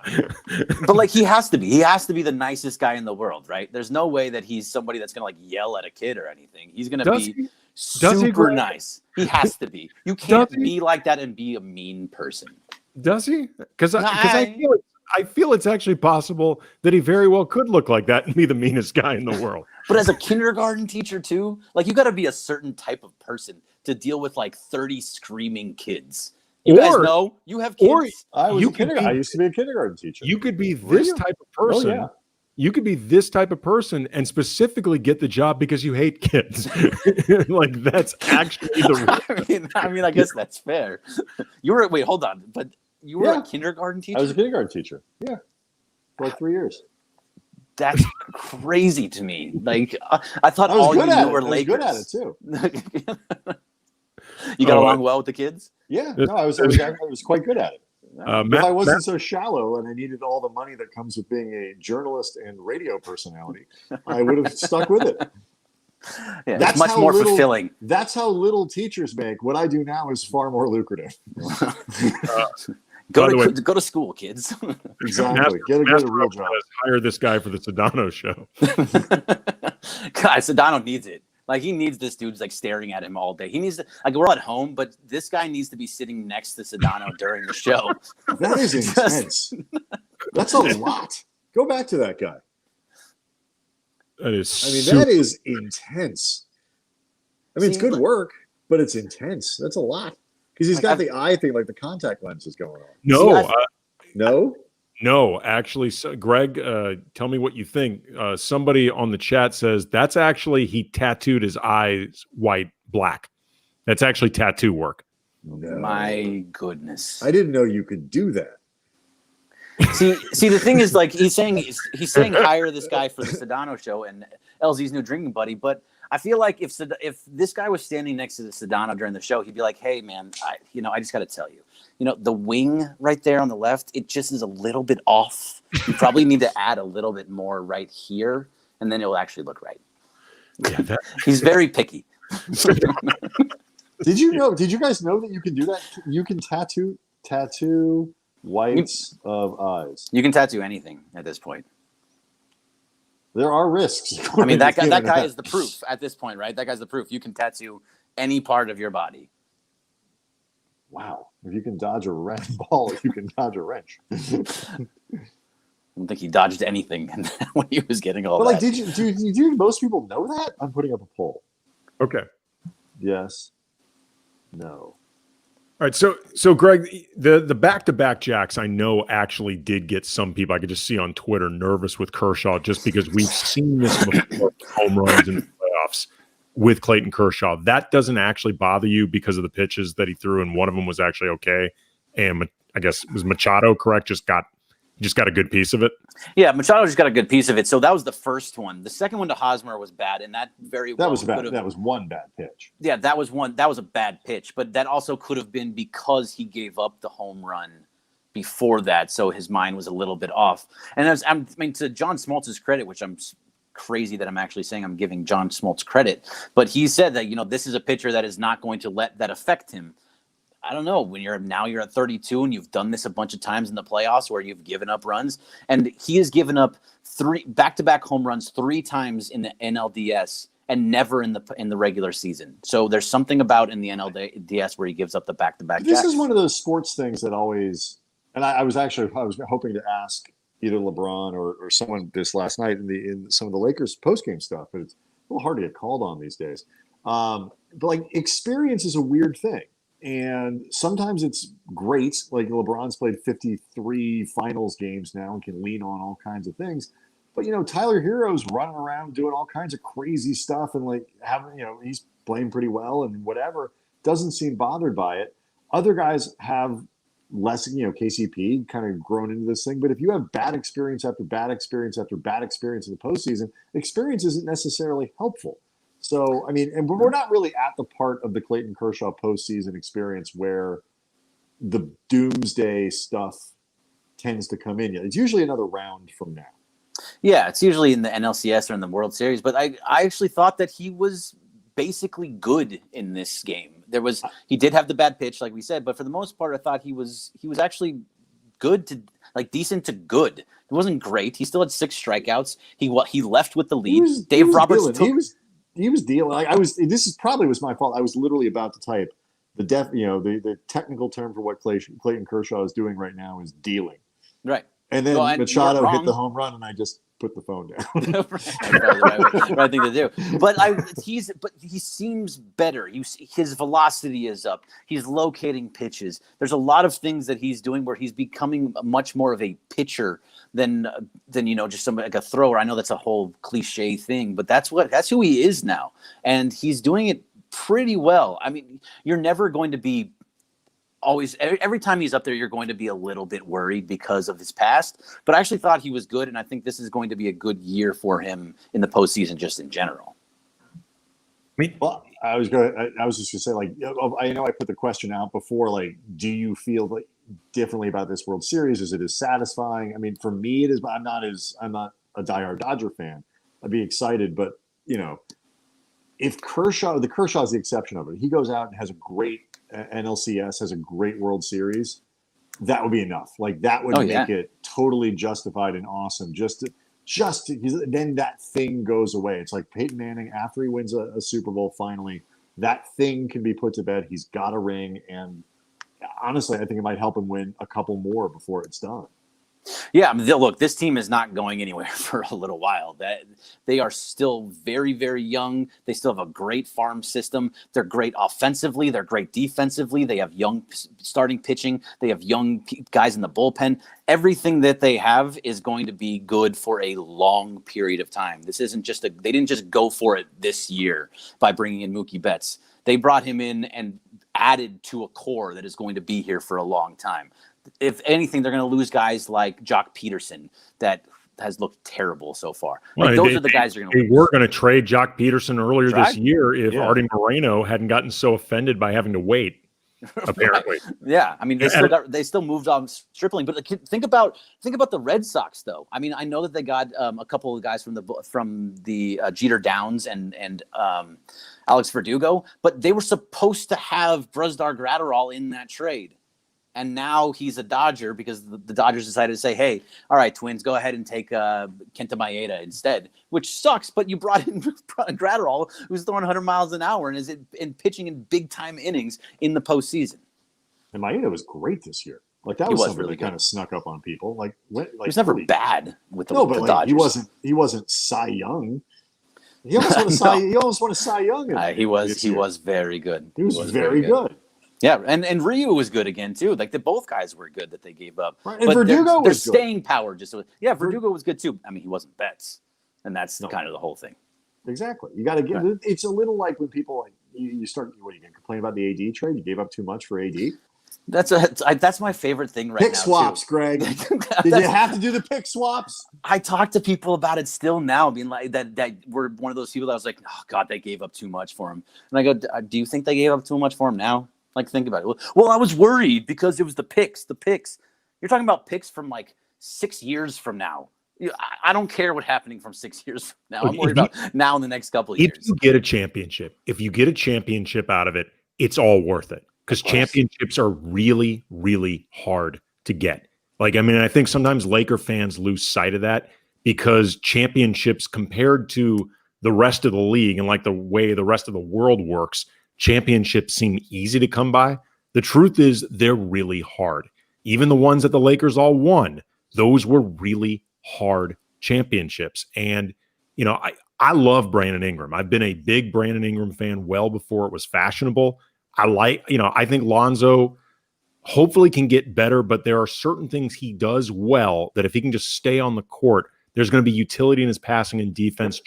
But like he has to be. He has to be the nicest guy in the world, right? There's no way that he's somebody that's gonna like yell at a kid or anything. He's gonna be super nice. He has to be. You can't be like that and be a mean person. Does he? Because I feel it's actually possible that he very well could look like that and be the meanest guy in the world. But as a kindergarten teacher too, like you got to be a certain type of person to deal with like 30 screaming kids. You guys know you have kids. I used to be a kindergarten teacher. You could be this type of person. Oh, yeah. You could be this type of person and specifically get the job because you hate kids. Like that's actually the. I mean, I guess that's fair. Wait, hold on, but. You were a kindergarten teacher? I was a kindergarten teacher. Yeah. For like 3 years. That's crazy to me. Like, I thought all you knew were Lakers. I was good at it, too. You got along well with the kids? Yeah. No, I was quite good at it. If I wasn't so shallow and I needed all the money that comes with being a journalist and radio personality, I would have stuck with it. Yeah, that's much more fulfilling. That's how little teachers make. What I do now is far more lucrative. Go to school, kids. Exactly. Get a real job. Hire this guy for the Sedano show. God, Sedano needs it. Like he needs this dude's like staring at him all day. He needs to like we're at home, but this guy needs to be sitting next to Sedano during the show. That is intense. That's a lot. Go back to that guy. That is. That is intense. I mean, it's good work, but it's intense. That's a lot because he's got the eye thing, like the contact lens is going on. No. Actually, Greg, tell me what you think. Somebody on the chat says that's actually he tattooed his eyes white, black. That's actually tattoo work. No. My goodness, I didn't know you could do that. See, the thing is, like, he's saying hire this guy for the Sedano show and LZ's new drinking buddy. But I feel like if this guy was standing next to the Sedano during the show, he'd be like, "Hey, man, I just got to tell you, the wing right there on the left, it just is a little bit off. You probably need to add a little bit more right here, and then it will actually look right." Yeah, he's very picky. Did you guys know that you can do that? You can tattoo whites of eyes. You can tattoo anything at this point. There are risks. I mean, that guy is the proof at this point, right? That guy's the proof. You can tattoo any part of your body. Wow. If you can dodge a ball, you can dodge a wrench. I don't think he dodged anything when he was getting all but that. Like, do most people know that? I'm putting up a poll. Okay. Yes. No. All right, so Greg, the back-to-back jacks I know actually did get some people I could just see on Twitter nervous with Kershaw just because we've seen this before, home runs in the playoffs with Clayton Kershaw. That doesn't actually bother you because of the pitches that he threw, and one of them was actually okay. And I guess was Machado correct? Just got a good piece of it. Yeah, Machado just got a good piece of it. So that was the first one. The second one to Hosmer was bad, and that was bad. That was one bad pitch. Yeah, that was one. That was a bad pitch, but that also could have been because he gave up the home run before that, so his mind was a little bit off. And to John Smoltz's credit, which I'm crazy that I'm actually saying I'm giving John Smoltz credit, but he said that this is a pitcher that is not going to let that affect him. I don't know, when you're at 32 and you've done this a bunch of times in the playoffs where you've given up runs, and he has given up 3 back-to-back home runs 3 times in the NLDS and never in the regular season. So there's something about in the NLDS where he gives up the back-to-back. This is one of those sports things that always, and I was hoping to ask either LeBron or someone this last night in some of the Lakers post-game stuff, but it's a little hard to get called on these days. But like, experience is a weird thing. And sometimes it's great. Like LeBron's played 53 finals games now and can lean on all kinds of things. But, Tyler Hero's running around doing all kinds of crazy stuff and like having, he's playing pretty well and whatever, doesn't seem bothered by it. Other guys have less, KCP kind of grown into this thing. But if you have bad experience after bad experience after bad experience in the postseason, experience isn't necessarily helpful. So, I mean, and we're not really at the part of the Clayton Kershaw postseason experience where the doomsday stuff tends to come in yet. It's usually another round from now. Yeah, it's usually in the NLCS or in the World Series. But I actually thought that he was basically good in this game. He did have the bad pitch, like we said, but for the most part, I thought he was actually good to like decent to good. It wasn't great. He still had 6 strikeouts. He left with the lead. Dave Roberts he was dealing. This is probably was my fault. I was literally about to type the technical term for what Clayton Kershaw is doing right now is dealing. Right. And then Machado hit the home run, and I just put the phone down. right thing to do. But he seems better. His velocity is up. He's locating pitches. There's a lot of things that he's doing where he's becoming much more of a pitcher than just somebody like a thrower. I know that's a whole cliche thing, but that's who he is now, and he's doing it pretty well. I mean, you're never going to be always, every time he's up there, you're going to be a little bit worried because of his past. But I actually thought he was good, and I think this is going to be a good year for him in the postseason, just in general. Well, I was just going to say, like, I know I put the question out before, like, do you feel like differently about this World Series? Is it as satisfying? I mean, for me, it is. I'm not a diehard Dodger fan. I'd be excited, but if Kershaw is the exception of it, he goes out and has a great NLCS, has a great World Series, that would be enough. Like that would make it totally justified and awesome. Then that thing goes away. It's like Peyton Manning after he wins a Super Bowl finally, that thing can be put to bed. He's got a ring, and honestly, I think it might help him win a couple more before it's done. Yeah, I mean, look, this team is not going anywhere for a little while. That they are still very, very young. They still have a great farm system. They're great offensively. They're great defensively. They have young starting pitching. They have young guys in the bullpen. Everything that they have is going to be good for a long period of time. This isn't just they didn't just go for it this year by bringing in Mookie Betts. They brought him in and added to a core that is going to be here for a long time. If anything, they're going to lose guys like Jock Peterson that has looked terrible so far. Like, those are the guys they're going to lose. They were going to trade Jock Peterson earlier this year if Artie Moreno hadn't gotten so offended by having to wait, apparently. Yeah, I mean, they still moved on Stripling, but think about the Red Sox, though. I mean, I know that they got a couple of guys from the Jeter Downs and Alex Verdugo, but they were supposed to have Brusdar Graterol in that trade. And now he's a Dodger because the Dodgers decided to say, hey, all right, Twins, go ahead and take Kenta Maeda instead, which sucks. But you brought in Graterol, who's throwing 100 miles an hour and is pitching in big-time innings in the postseason. And Maeda was great this year. Like that He was was something really that kind good. of snuck up on people. Like, He was never bad with the, no, but the like Dodgers. he wasn't Cy Young. He almost won a Cy. No. He almost won a Cy Young. He was very good. He was very good. Yeah, and Ryu was good again too. Like both guys were good that they gave up. Right. And but Verdugo their was good. staying power just Verdugo was good too. I mean, he wasn't Betts, and that's kind of the whole thing. Exactly. You got to get. Right. It's a little like when people like you start. What are you going to complain about the AD trade? You gave up too much for AD. That's my favorite thing right now. Pick swaps, too. Greg. Did you have to do the pick swaps? I talk to people about it still now, being like that we're one of those people that was like, oh God, they gave up too much for him. And I go, do you think they gave up too much for him now? Like, think about it. Well, I was worried because it was the picks. You're talking about picks from like 6 years from now. I don't care what happening from 6 years from now. I'm worried about now in the next couple of years. If you get a championship out of it, it's all worth it. Because championships are really, really hard to get. Like, I mean, I think sometimes Laker fans lose sight of that because championships compared to the rest of the league and like the way the rest of the world works, championships seem easy to come by. The truth is they're really hard. Even the ones that the Lakers all won, those were really hard championships. And, you know, I love Brandon Ingram. I've been a big Brandon Ingram fan well before it was fashionable. I think Lonzo hopefully can get better, but there are certain things he does well that if he can just stay on the court, there's going to be utility in his passing and defense.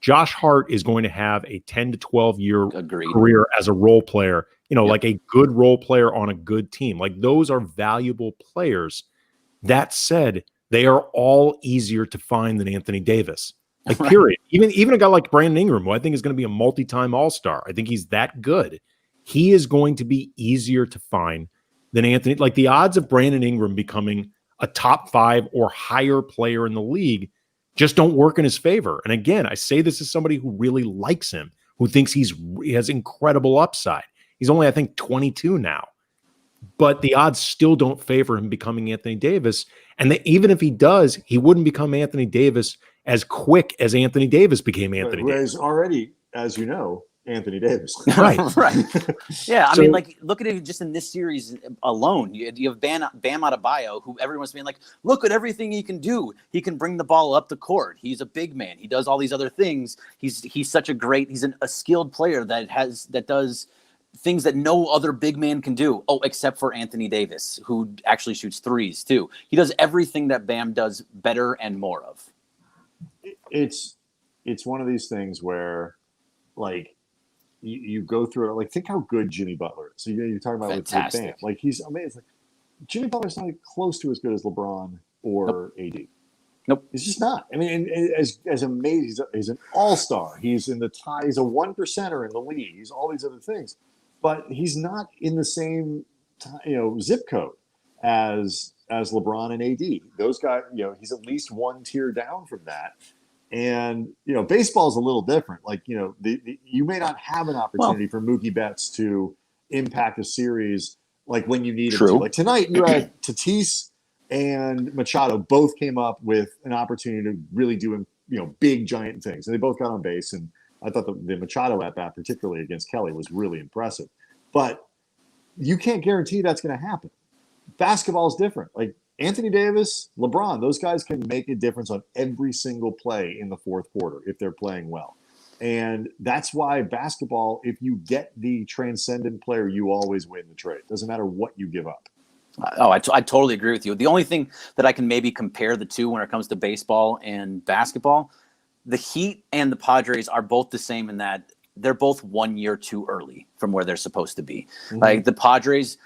Josh Hart is going to have a 10 to 12 year career as a role player, like a good role player on a good team. Like those are valuable players. That said, they are all easier to find than Anthony Davis. Like period. Even a guy like Brandon Ingram, who I think is going to be a multi-time All-Star. I think he's that good. He is going to be easier to find than Anthony. Like the odds of Brandon Ingram becoming a top 5 or higher player in the league just don't work in his favor. And again, I say this as somebody who really likes him, who thinks he has incredible upside. He's only, I think, 22 now. But the odds still don't favor him becoming Anthony Davis. And even if he does, he wouldn't become Anthony Davis as quick as Anthony Davis became Anthony Davis. Already, as you know, Anthony Davis. Right. Yeah, I mean, like, look at it just in this series alone. You have Bam Adebayo, who everyone's being like, look at everything he can do. He can bring the ball up the court. He's a big man. He does all these other things. He's a skilled player that does things that no other big man can do. Oh, except for Anthony Davis, who actually shoots threes too. He does everything that Bam does better and more of. It's one of these things where, like, you go through it. Like, think how good Jimmy Butler is. So you're talking about with Bam. Like, he's amazing. Jimmy Butler's not even close to as good as LeBron or AD. Nope. He's just not. I mean, as amazing, he's an all-star. He's in the tie. He's a 1%er in the league. He's all these other things, but he's not in the same, zip code as LeBron and AD. Those guys, he's at least one tier down from that. And baseball is a little different. Like, you may not have an opportunity for Mookie Betts to impact a series like when you need him to. Like tonight, you had Tatis and Machado both came up with an opportunity to really do big giant things, and they both got on base. And I thought the Machado at bat, particularly against Kelly, was really impressive. But you can't guarantee that's going to happen. Basketball is different. Like Anthony Davis, LeBron, those guys can make a difference on every single play in the fourth quarter if they're playing well. And that's why basketball, if you get the transcendent player, you always win the trade. Doesn't matter what you give up. Oh, I totally agree with you. The only thing that I can maybe compare the two when it comes to baseball and basketball, the Heat and the Padres are both the same in that they're both 1 year too early from where they're supposed to be. Mm-hmm. Like the Padres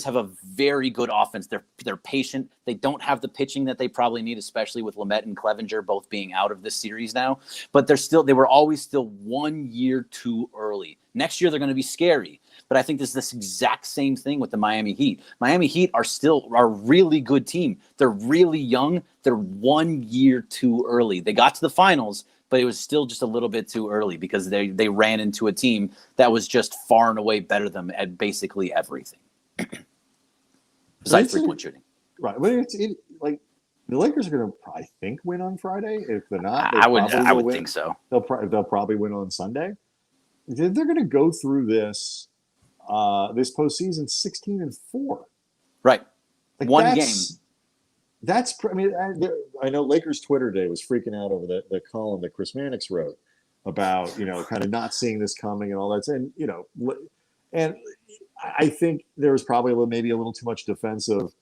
have a very good offense. They're patient. They don't have the pitching that they probably need, especially with Lamet and Clevenger both being out of this series now. But they were always still 1 year too early. Next year they're going to be scary. But I think this is this exact same thing with the Miami Heat. Miami Heat are a really good team. They're really young. They're 1 year too early. They got to the finals, but it was still just a little bit too early because they ran into a team that was just far and away better than them at basically everything. Besides 3-point shooting. Right. But like the Lakers are going to, I think, win on Friday. If they're not, I would think so. They'll probably win on Sunday. They're going to go through this this postseason 16-4. Right. Like One game. I mean, I know Lakers Twitter Day was freaking out over the column that Chris Mannix wrote about, kind of not seeing this coming and all that. And, and I think there was probably maybe a little too much defense of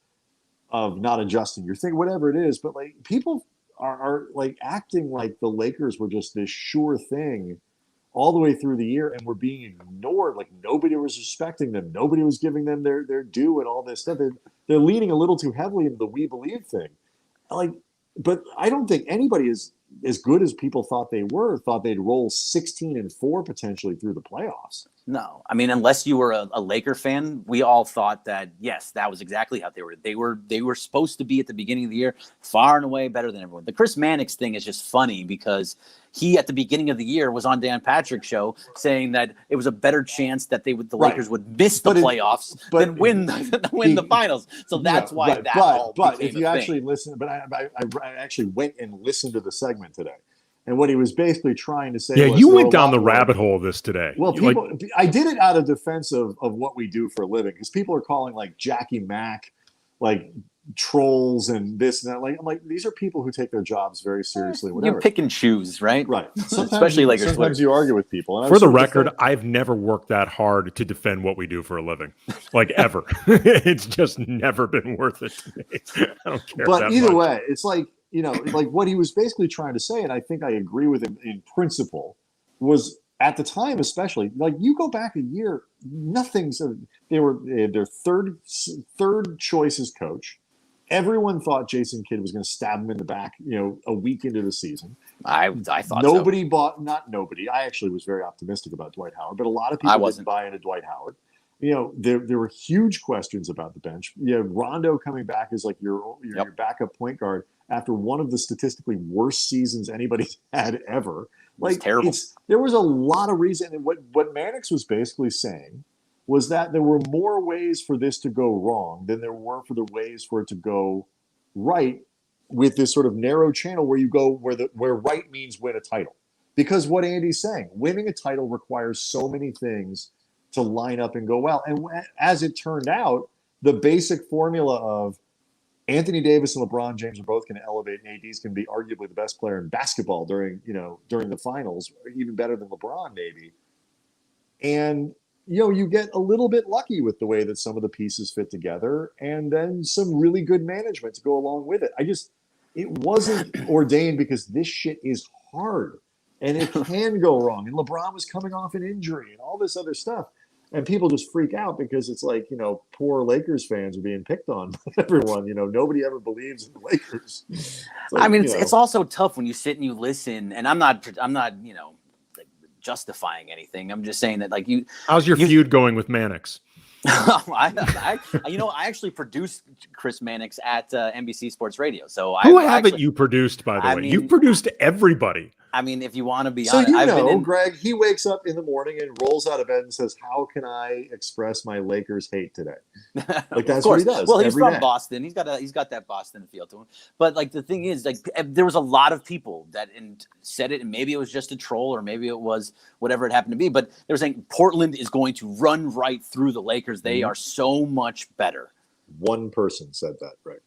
not adjusting your thing, whatever it is. But like people are like acting like the Lakers were just this sure thing all the way through the year and were being ignored. Like nobody was respecting them. Nobody was giving them their due and all this stuff. They're leaning a little too heavily into the we believe thing. Like, but I don't think anybody is as good as people thought they thought they'd roll 16-4 potentially through the playoffs. No, I mean, unless you were a Laker fan, we all thought that, yes, that was exactly how they were. They were supposed to be at the beginning of the year far and away better than everyone. The Chris Mannix thing is just funny because he, at the beginning of the year, was on Dan Patrick's show saying that it was a better chance that Lakers would miss the playoffs than win the finals. So that's why that all became But if you actually listen, I actually went and listened to the segment today. And what he was basically trying to say was, you went down the rabbit hole of this today. Well, I did it out of defense of what we do for a living, because people are calling like Jackie Mack like trolls and this and that. Like, I'm like, these are people who take their jobs very seriously. Whatever. You pick and choose, right? Right. Especially like sometimes you argue with people. For the record, I've never worked that hard to defend what we do for a living, like ever. It's just never been worth it to me. I don't care. But either way, it's like, like what he was basically trying to say, and I think I agree with him in principle, was at the time, especially, like you go back a year, they had their third choice as coach. Everyone thought Jason Kidd was going to stab him in the back, a week into the season. I thought nobody bought, not nobody. I actually was very optimistic about Dwight Howard, but a lot of people didn't buy into Dwight Howard. There were huge questions about the bench. Rondo coming back as like your backup point guard after one of the statistically worst seasons anybody's had ever. Like, terrible. There was a lot of reason. And what Mannix was basically saying was that there were more ways for this to go wrong than there were for the ways for it to go right, with this sort of narrow channel where you go where right means win a title. Because what Andy's saying, winning a title requires so many things to line up and go well. And as it turned out, the basic formula of Anthony Davis and LeBron James are both going to elevate, and AD's going to be arguably the best player in basketball during the finals, even better than LeBron maybe. And you get a little bit lucky with the way that some of the pieces fit together, and then some really good management to go along with it. It wasn't ordained, because this shit is hard and it can go wrong. And LeBron was coming off an injury and all this other stuff. And people just freak out because it's like, poor Lakers fans are being picked on by everyone. Nobody ever believes in the Lakers. Like, it's also tough when you sit and you listen. And I'm not justifying anything. I'm just saying that, like, how's your feud going with Mannix? I actually produced Chris Mannix at NBC Sports Radio. So who haven't you produced, by the way? You've produced everybody. I mean, if you want to be so honest, Greg, he wakes up in the morning and rolls out of bed and says, "How can I express my Lakers hate today?" Like, that's what he does. Well, he's from Boston. He's got that Boston feel to him. But like, the thing is, like, there was a lot of people that said it, and maybe it was just a troll, or maybe it was whatever it happened to be. But they were saying Portland is going to run right through the Lakers. They are so much better. One person said that, right?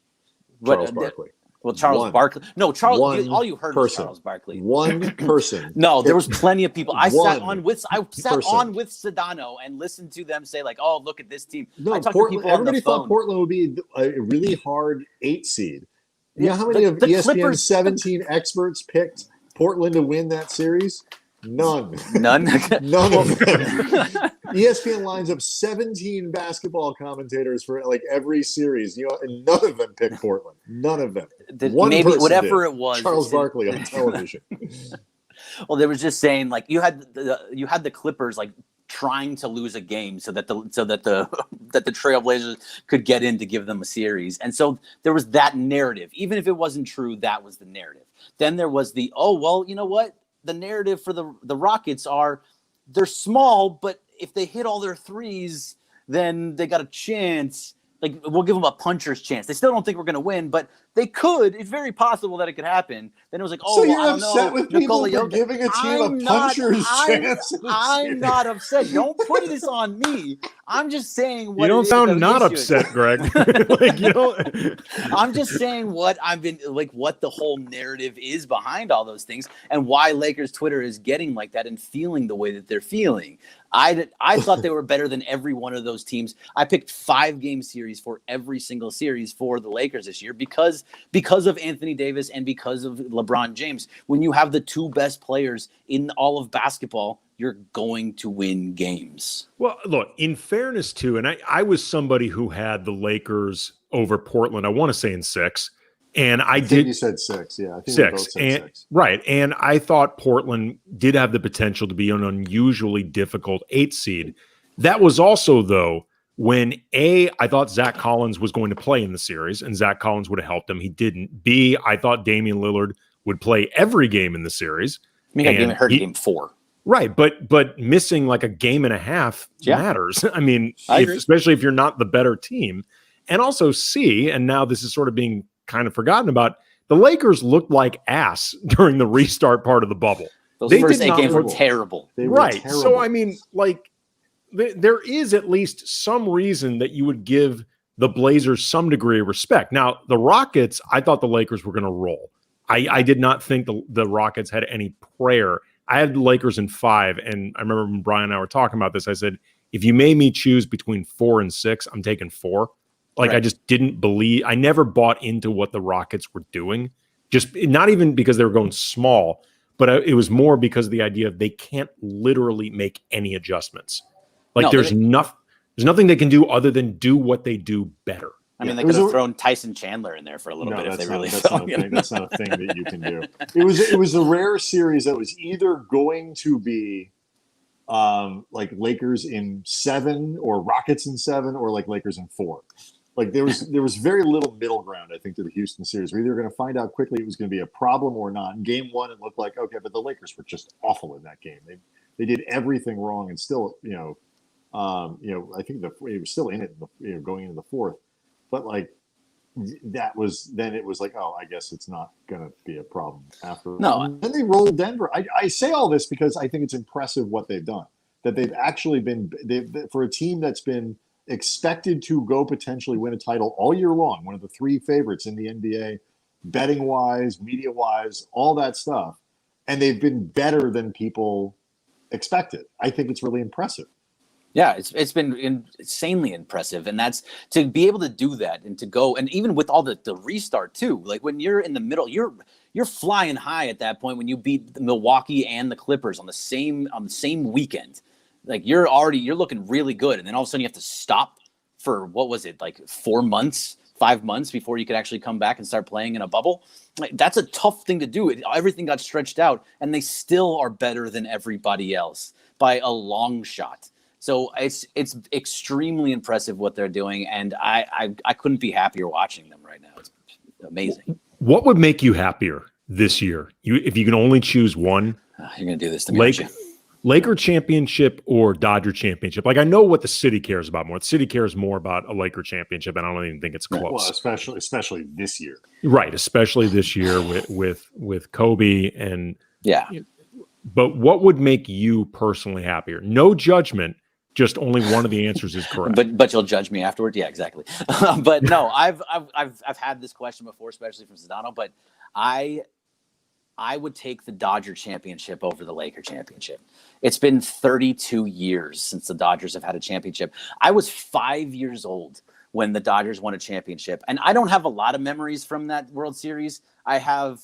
Charles Barkley. Well, Charles Barkley. No, Charles. All you heard was Charles Barkley. One person. No, there was plenty of people. I sat on with Sedano and listened to them say, like, "Oh, look at this team." No, everybody thought Portland would be a really hard 8 seed. You know how many of ESPN's 17 experts picked Portland to win that series? None. None of them. ESPN lines up 17 basketball commentators for like every series, and none of them picked Portland. None of them. Maybe whatever it was. Charles Barkley on television. Well, they were just saying, like, you had the Clippers like trying to lose a game so that the Trailblazers could get in to give them a series, and so there was that narrative. Even if it wasn't true, that was the narrative. Then there was the, oh well, you know what? The narrative for the Rockets they're small, but if they hit all their threes, then they got a chance. Like, we'll give them a puncher's chance. They still don't think we're going to win, but they could. It's very possible that it could happen. Then it was like, so you're upset with people for giving a team a puncher's chance? I'm not upset. Don't put this on me. I'm just saying what You don't it is sound the not issue is. upset, Greg. Like, you know, I'm just saying what what the whole narrative is behind all those things and why Lakers Twitter is getting like that and feeling the way that they're feeling. I thought they were better than every one of those teams. I picked 5-game series for every single series for the Lakers this year because of Anthony Davis and because of LeBron James. When you have the two best players in all of basketball, you're going to win games. well, look, in fairness too, and I was somebody who had the Lakers over Portland, I want to say in 6. And I think did. you said 6. Yeah, I think we 6. both said And, 6. right. And I thought Portland did have the potential to be an unusually difficult 8 seed. That was also, though, when I thought Zach Collins was going to play in the series, and Zach Collins would have helped him. He didn't. B, I thought Damian Lillard would play every game in the series. I mean, I got hurt in game 4. Right, but missing like a game and a half matters. I mean, especially if you're not the better team. And also C, and now this is sort of being kind of forgotten about, the Lakers looked like ass during the restart part of the bubble. Those first 8 games were terrible. They were right. terrible. So, I mean, like, there is at least some reason that you would give the Blazers some degree of respect. Now, the Rockets, I thought the Lakers were going to roll. I did not think the Rockets had any prayer. I had the Lakers in 5, and I remember when Brian and I were talking about this, I said, if you made me choose between 4 and 6, I'm taking 4. Like, right. I just didn't believe, I never bought into what the Rockets were doing. Just not even because they were going small, but it was more because of the idea of they can't literally make any adjustments. Like, there's nothing they can do other than do what they do better. I mean, they could have thrown Tyson Chandler in there for a little bit if they really felt. That's not a thing that you can do. It was a rare series that was either going to be like Lakers in 7 or Rockets in 7 or like Lakers in 4. Like there was very little middle ground, I think, to the Houston series. We're either going to find out quickly it was going to be a problem or not. In game 1, it looked like, okay, but the Lakers were just awful in that game. They did everything wrong and still, I think it was still in it, going into the 4th. But like that was then it was like, oh, I guess it's not going to be a problem after. No. And then they rolled Denver. I say all this because I think it's impressive what they've done. That they've actually been for a team that's been expected to go potentially win a title all year long, one of the 3 favorites in the NBA, betting wise, media wise, all that stuff, and they've been better than people expected. I think it's really impressive. Yeah, it's been insanely impressive, and that's to be able to do that and to go, and even with all the restart too. Like when you're in the middle, you're flying high at that point when you beat Milwaukee and the Clippers on the same weekend. Like you're looking really good, and then all of a sudden you have to stop for what was it, like 4 months, 5 months before you could actually come back and start playing in a bubble. Like, that's a tough thing to do. Everything got stretched out, and they still are better than everybody else by a long shot. So it's extremely impressive what they're doing, and I couldn't be happier watching them right now. It's amazing. What would make you happier this year? If you can only choose one, you're gonna do this to me. Laker championship or Dodger championship? Like, I know what the city cares about more. The city cares more about a Laker championship, and I don't even think it's close. Well, especially this year, right? Especially this year with Kobe and yeah. But what would make you personally happier? No judgment. Just only one of the answers is correct. But you'll judge me afterward. Yeah, exactly. But no, I've had this question before, especially from Sedano. But I would take the Dodger championship over the Laker championship. It's been 32 years since the Dodgers have had a championship. I was 5 years old when the Dodgers won a championship, and I don't have a lot of memories from that World Series. I have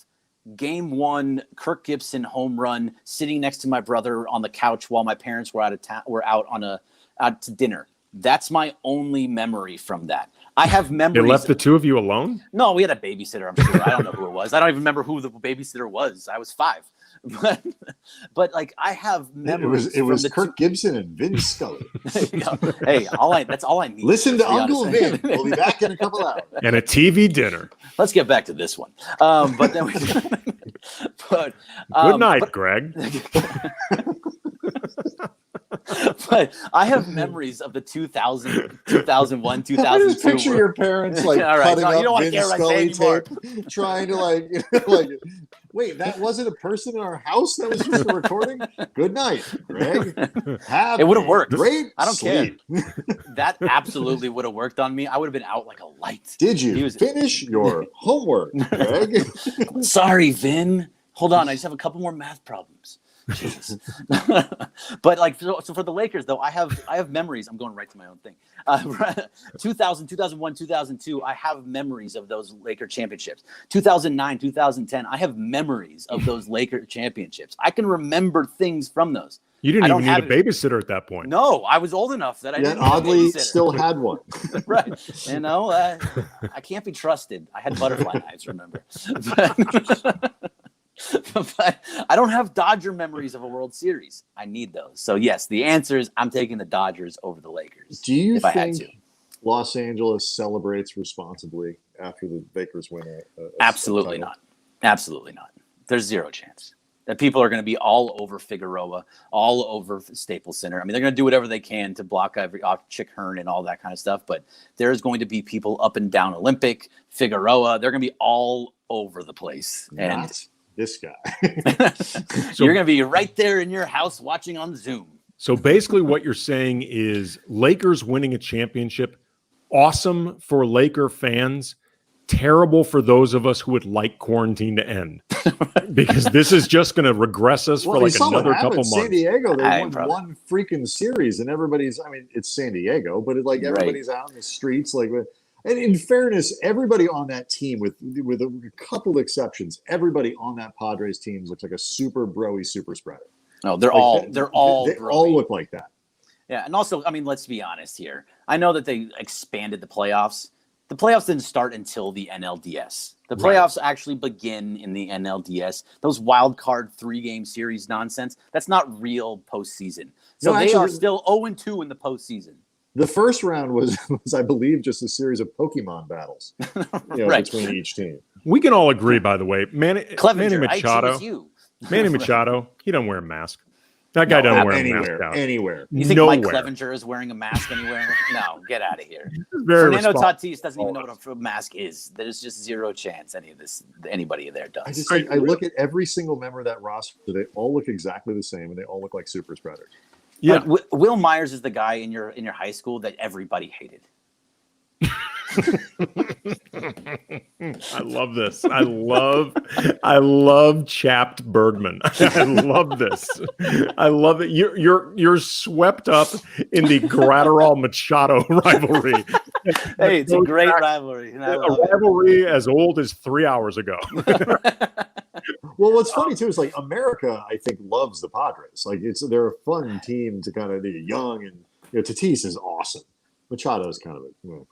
Game 1, Kirk Gibson home run, sitting next to my brother on the couch while my parents were out to dinner. That's my only memory from that. I have memories. They left the two of you alone? No, we had a babysitter, I'm sure. I don't know who it was. I don't even remember who the babysitter was. I was 5. But like I have memories. It was Kirk Gibson and Vin Scully. Hey, that's all I need. Listen to Uncle Vin. We'll be back in a couple hours. And a TV dinner. Let's get back to this one. But then good night, Greg. But I have memories of the 2000, 2001, 2002. I just picture your parents like all right, cutting up you don't want to Vin hear what I say Scully anymore. tape, trying to like Wait, that wasn't a person in our house? That was just a recording? Good night, Greg. It would have worked. Great I don't sleep. care. That absolutely would have worked on me. I would have been out like a light. Did you finish your homework, Greg? Sorry, Vin. Hold on. I just have a couple more math problems. Jeez. But like, so for the Lakers, though, I have memories. I'm going right to my own thing. 2000, 2001, 2002, I have memories of those Laker championships. 2009, 2010, I have memories of those Laker championships. I can remember things from those. You didn't even need a babysitter at that point. No, I was old enough that I didn't. Oddly, still had one. Right. You know, I can't be trusted. I had butterfly knives, remember? But I don't have Dodger memories of a World Series. I need those. So, yes, the answer is I'm taking the Dodgers over the Lakers. Do you think Los Angeles celebrates responsibly after the Lakers win Absolutely not. Absolutely not. There's zero chance that people are going to be all over Figueroa, all over Staples Center. I mean, they're going to do whatever they can to block Chick Hearn and all that kind of stuff. But there's going to be people up and down Olympic, Figueroa. They're going to be all over the place. And this guy. So you're going to be right there in your house watching on Zoom. So basically what you're saying is Lakers winning a championship, awesome for Laker fans, terrible for those of us who would like quarantine to end. Because this is just going to regress us for like another couple months. San Diego, they won one freaking series and everybody's, I mean, it's San Diego, but everybody's out in the streets like – and in fairness, everybody on that team, with a couple exceptions, everybody on that Padres team looks like a super broy super spreader. No, they all look like that. Yeah, and also, I mean, let's be honest here. I know that they expanded the playoffs. The playoffs didn't start until the NLDS. The playoffs actually begin in the NLDS. Those wild card 3-game series nonsense, that's not real postseason. So they are still 0-2 in the postseason. The first round was, I believe, just a series of Pokemon battles between each team. We can all agree, by the way, Manny Machado, he doesn't wear a mask. That guy doesn't wear a mask anywhere. You think Mike Clevenger is wearing a mask anywhere? No, get out of here. Fernando Tatis doesn't even know what a mask is. There's just zero chance anybody there does. I look at every single member of that roster. They all look exactly the same, and they all look like super spreaders. Yeah, Will Myers is the guy in your high school that everybody hated. I love this. I love chapped Bergman. I love this. I love it. You're swept up in the Gratterall Machado rivalry. Hey, it's a great rivalry. A rivalry as old as 3 hours ago. Well, what's funny too is like America, I think, loves the Padres. Like they're a fun team to kind of be young, and Tatis is awesome. Machado is kind of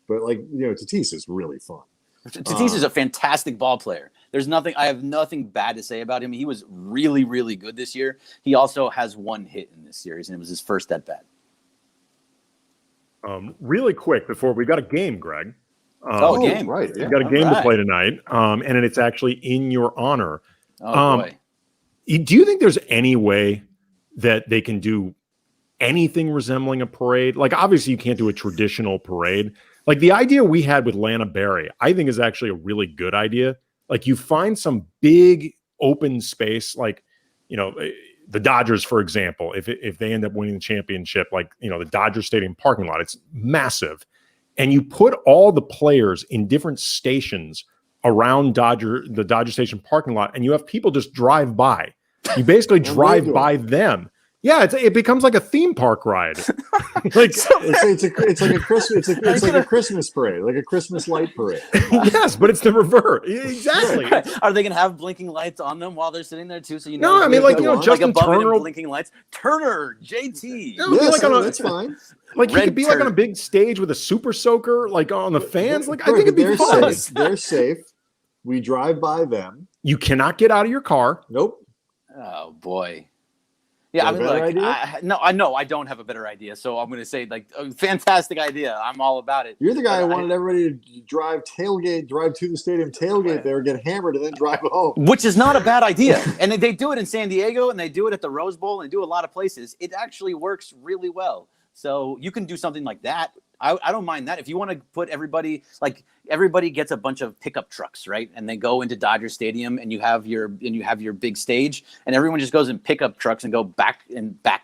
but Tatis is really fun. Tatis is a fantastic ball player. I have nothing bad to say about him. He was really, really good this year. He also has one hit in this series, and it was his first at bat. Really quick before we got a game, Greg. Game. Right. Yeah. We got a game to play tonight, and it's actually in your honor. Boy. Do you think there's any way that they can do anything resembling a parade? Like, obviously, you can't do a traditional parade. Like, the idea we had with Lana Berry, I think is actually a really good idea. Like, you find some big open space, like, the Dodgers, for example, if they end up winning the championship, like, the Dodger Stadium parking lot, it's massive. And you put all the players in different stations around the Dodger Station parking lot, and you have people just drive by. You basically drive by them. Yeah, it becomes like a theme park ride. Like it's like a Christmas parade, like a Christmas light parade. Yes, but it's the reverse. Exactly. Are they gonna have blinking lights on them while they're sitting there too? So no, I mean Justin Turner, blinking lights. Turner, JT. That's fine. Like he could be like on a big stage with a super soaker, like on the fans. Like I think it'd be fun. They're safe. We drive by them. You cannot get out of your car. Nope. Oh boy. Yeah, I mean, I don't have a better idea. So I'm going to say, like, a fantastic idea. I'm all about it. You're the guy who wanted everybody to drive to the stadium, tailgate there, get hammered, and then drive home. Which is not a bad idea. And they do it in San Diego, and they do it at the Rose Bowl, and they do a lot of places. It actually works really well. So you can do something like that. I don't mind that. If you want to put everybody gets a bunch of pickup trucks, right? And they go into Dodger Stadium and you have your big stage and everyone just goes in pickup trucks and go back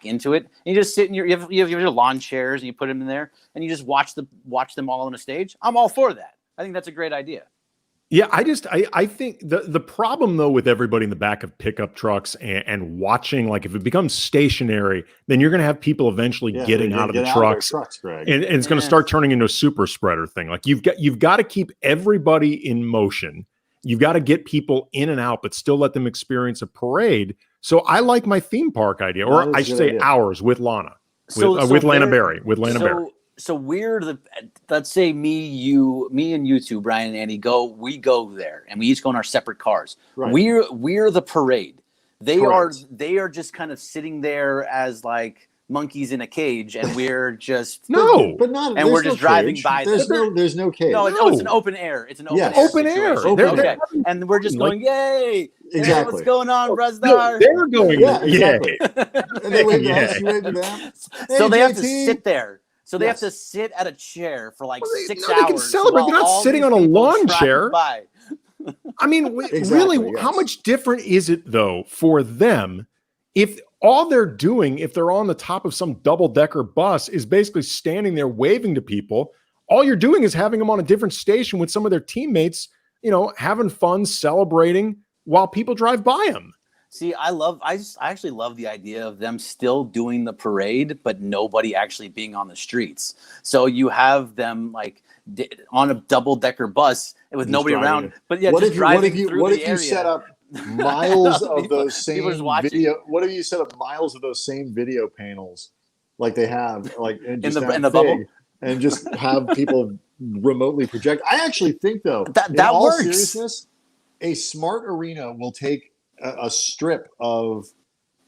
into it. And you just sit in you have your lawn chairs and you put them in there and you just watch them all on a stage. I'm all for that. I think that's a great idea. Yeah, I think the problem though with everybody in the back of pickup trucks and watching, like if it becomes stationary, then you're going to have people eventually getting out of the trucks, and it's going to start turning into a super spreader thing. Like you've got to keep everybody in motion. You've got to get people in and out, but still let them experience a parade. So I like my theme park idea, or I should say ours with Lana, with Lana Berry. So let's say me and you two, Brian and Andy, we go there and we each go in our separate cars. Right. We're the parade. They are just kind of sitting there as like monkeys in a cage, and we're just we're just driving by. There's no cage. No, it's an open air. It's an open air. Okay. And we're just going, yay! Exactly. What's going on, Brazdar? No, they're going, exactly. And they wave to us, you wave to them. So they have to sit there. So they have to sit at a chair for like 6 hours. They can celebrate. They're not sitting on a lawn chair. I mean, really, how much different is it though for them if all they're doing, if they're on the top of some double-decker bus, is basically standing there waving to people? All you're doing is having them on a different station with some of their teammates, having fun, celebrating while people drive by them. See, I actually love the idea of them still doing the parade, but nobody actually being on the streets. So you have them like on a double-decker bus with nobody around, but driving through the area. What if you set up miles of those same video? What if you set up miles of those same video panels, like they have, like in the bubble, and just have people remotely project? I actually think though that works. Seriousness, a smart arena will take a strip of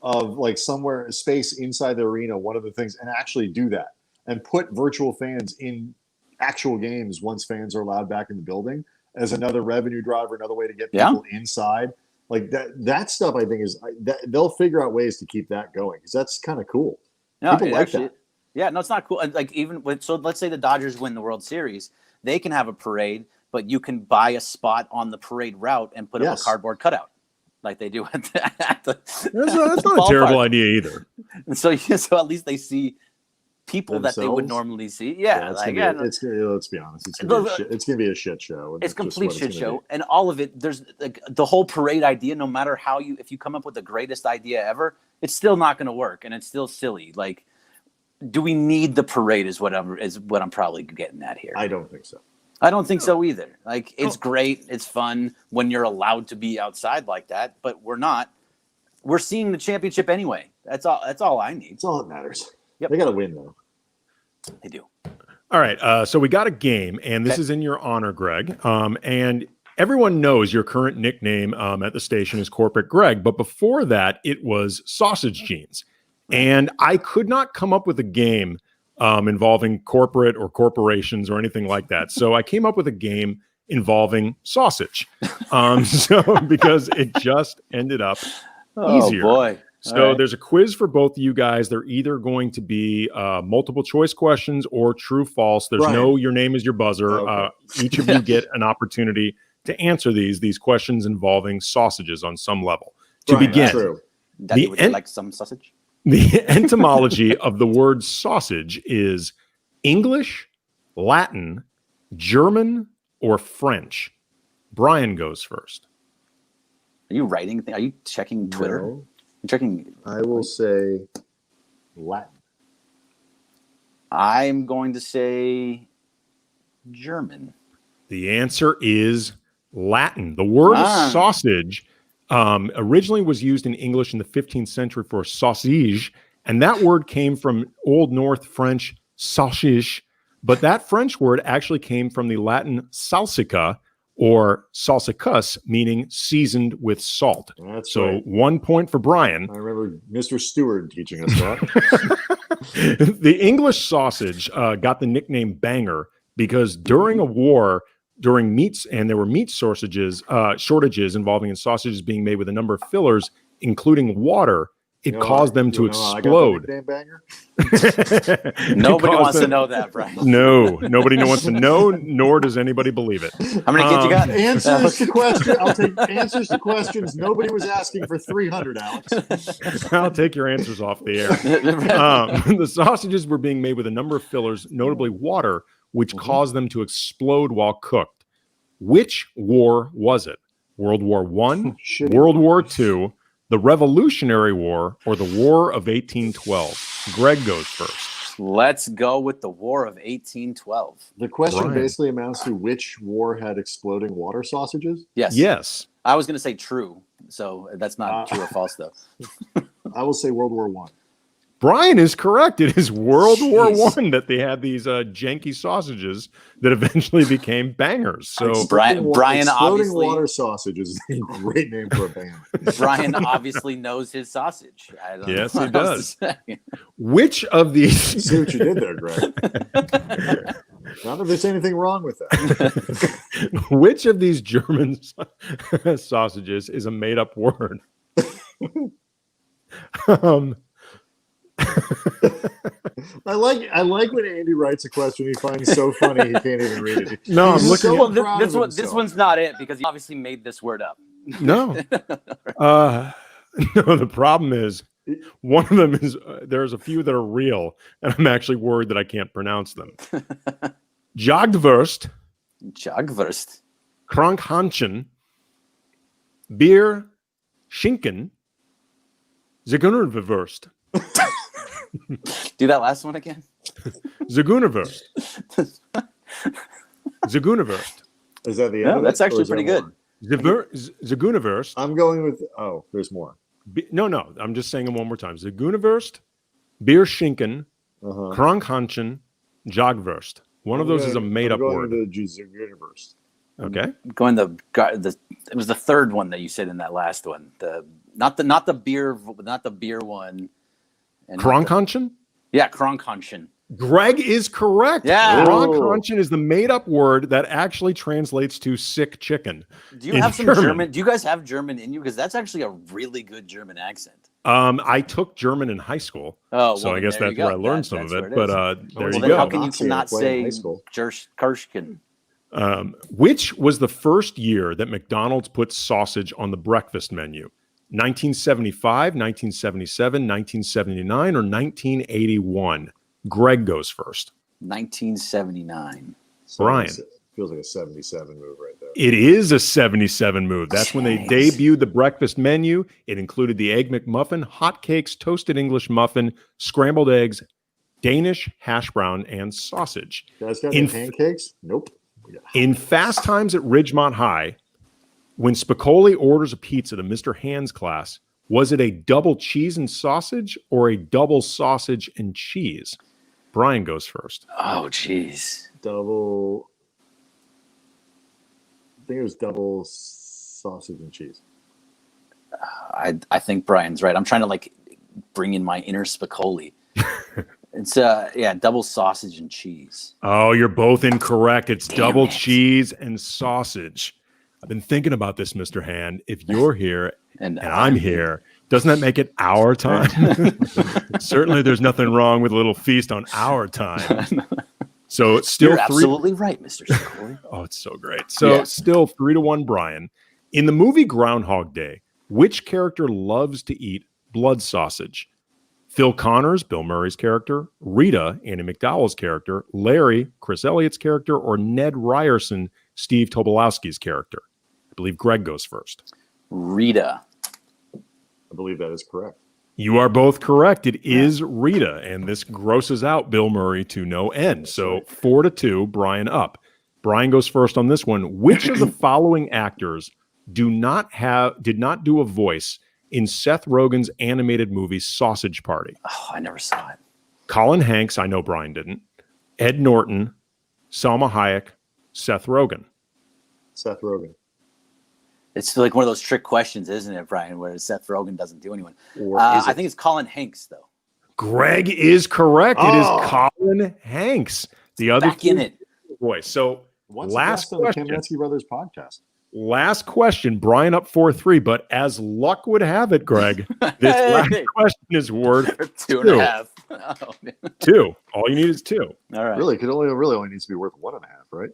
like somewhere space inside the arena, one of the things, and actually do that and put virtual fans in actual games once fans are allowed back in the building as another revenue driver, another way to get people inside. Like that stuff, I think they'll figure out ways to keep that going because that's kind of cool. Yeah, people like that. Yeah, no, it's not cool. Like so let's say the Dodgers win the World Series, they can have a parade, but you can buy a spot on the parade route and put up a cardboard cutout. Like they do at the that's not a terrible idea either. And so at least they see people that they would normally see. Yeah, let's be honest, it's gonna be a shit show. It's complete shit show, and all of it. There's like the whole parade idea. No matter if you come up with the greatest idea ever, it's still not going to work, and it's still silly. Like, do we need the parade? Is what I'm probably getting at here. I don't think so. I don't think so either. Like, it's great. It's fun when you're allowed to be outside like that, but we're not. We're seeing the championship anyway. That's all I need. That's all that matters. Yep. They got to win, though. They do. All right. So we got a game, and this is in your honor, Greg. And everyone knows your current nickname at the station is Corporate Greg. But before that, it was Sausage Jeans. And I could not come up with a game involving corporate or corporations or anything like that. So I came up with a game involving sausage. Because it just ended up easier. Oh boy. So there's a quiz for both of you guys. They're either going to be multiple choice questions or true false. There's no your name is your buzzer. Okay. Each of you get an opportunity to answer these questions involving sausages on some level. To begin, Daddy, would you like some sausage? The etymology of the word sausage is English, Latin, German, or French. Brian goes first. Are you writing? Are you checking Twitter? No. You're checking. I will say Latin. I'm going to say German. The answer is Latin. The word sausage originally was used in English in the 15th century for sausage, and that word came from Old North French sausage, but that French word actually came from the Latin salsica or salsicus, meaning seasoned with salt. That's so right. 1 point for Brian. I remember Mr. Stewart teaching us that. The English sausage got the nickname banger because during a war, during meats, and there were meat shortages involving in sausages being made with a number of fillers, including water. It caused them to explode. Nobody wants to know that, Brian. No, nobody wants to know, nor does anybody believe it. How many kids you got? Answers to questions. I'll take answers to questions. Nobody was asking for 300, Alex. I'll take your answers off the air. The sausages were being made with a number of fillers, notably water, which caused them to explode while cooked. Which war was it? World War I, World War II, the Revolutionary War, or the War of 1812? Greg goes first. Let's go with the War of 1812. The question basically amounts to which war had exploding water sausages? Yes. Yes. I was going to say true, so that's not true or false, though. I will say World War I. Brian is correct. It is World War I that they had these janky sausages that eventually became bangers. So Brian obviously water sausage is a great name for a band. Brian obviously knows his sausage. Yes, he does. Which of these? See what you did there, Greg. Not that there's anything wrong with that. Which of these German sausages is a made-up word? I like when Andy writes a question he finds so funny he can't even read it. No, I'm looking. So this one's not it because he obviously made this word up. No, no. The problem is one of them is there's a few that are real, and I'm actually worried that I can't pronounce them. Jagdwurst, Krankhanchen, Bier, Schinken, Zigeunerwurst. Do that last one again. Zigeunerwurst. Zigeunerwurst. Is that the end? No, that's actually pretty good. Zigeunerwurst. I'm going with. Oh, there's more. No. I'm just saying them one more time. Zigeunerwurst, Bier Schinken, Krankhanchen, Jagdwurst. One of those is a made-up word. The Zigeunerwurst. Okay. It was the third one that you said in that last one. Not the beer one. Krankhanchen? Yeah, Krankhanchen. Greg is correct. Yeah. Krankhanchen is the made-up word that actually translates to sick chicken. Do you have some German? Do you guys have German in you? Because that's actually a really good German accent. I took German in high school. Oh, so I guess that's where I learned some of it. But there you then go. How can you not say Kirschken? Which was the first year that McDonald's put sausage on the breakfast menu? 1975, 1977, 1979, or 1981? Greg goes first. 1979. Brian. Feels like a 77 move right there. It is a 77 move. That's when they debuted the breakfast menu. It included the Egg McMuffin, hotcakes, toasted English muffin, scrambled eggs, Danish hash brown, and sausage. You guys got any pancakes? Nope. In Fast Times at Ridgemont High, when Spicoli orders a pizza to Mr. Hand's class, was it a double cheese and sausage or a double sausage and cheese? Brian goes first. Oh, jeez. I think it was double sausage and cheese. I think Brian's right. I'm trying to bring in my inner Spicoli. It's double sausage and cheese. Oh, you're both incorrect. It's double cheese and sausage. I've been thinking about this, Mr. Hand. If you're here and I'm here, doesn't that make it our time? Certainly there's nothing wrong with a little feast on our time. So it's still You're absolutely right, Mr. Spicoli. Oh, it's so great. So still 3-1, Brian. In the movie Groundhog Day, which character loves to eat blood sausage? Phil Connors, Bill Murray's character, Rita, Andy McDowell's character, Larry, Chris Elliott's character, or Ned Ryerson, Steve Tobolowsky's character? I believe Greg goes first. Rita. I believe that is correct. You are both correct. It is Rita, and this grosses out Bill Murray to no end. So 4-2, Brian up. Brian goes first on this one. Which of the following actors did not do a voice in Seth Rogen's animated movie Sausage Party? Oh, I never saw it. Colin Hanks, I know Brian didn't. Ed Norton, Salma Hayek, Seth Rogen. Seth Rogen. It's like one of those trick questions, isn't it, Brian, where Seth Rogen doesn't do anyone. I think it's Colin Hanks, though. Greg is correct. It is Colin Hanks. The other back in it. voice. So What's last the question. Kamenetzky Brothers podcast? Last question. Brian up 4-3, but as luck would have it, Greg, this last question is worth 2.5. Oh, man. 2. All you need is 2. All right. Really, really only needs to be worth 1.5, right?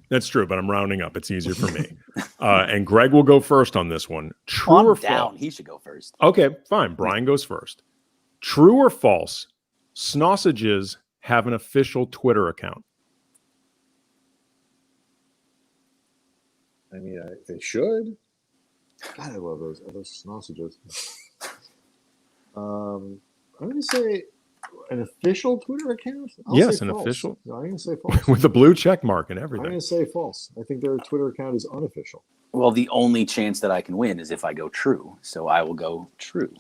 That's true, but I'm rounding up. It's easier for me. And Greg will go first on this one. True or down. false? He should go first. Okay, fine. Brian goes first. True or false? Sausages have an official Twitter account. I mean, they should. God, I love those sausages. I'm going to say an official Twitter account? Yes, an official. No, I'm going to say false. With a blue check mark and I'm everything. going to say false. I think their Twitter account is unofficial. Well, the only chance that I can win is if I go true. So I will go true.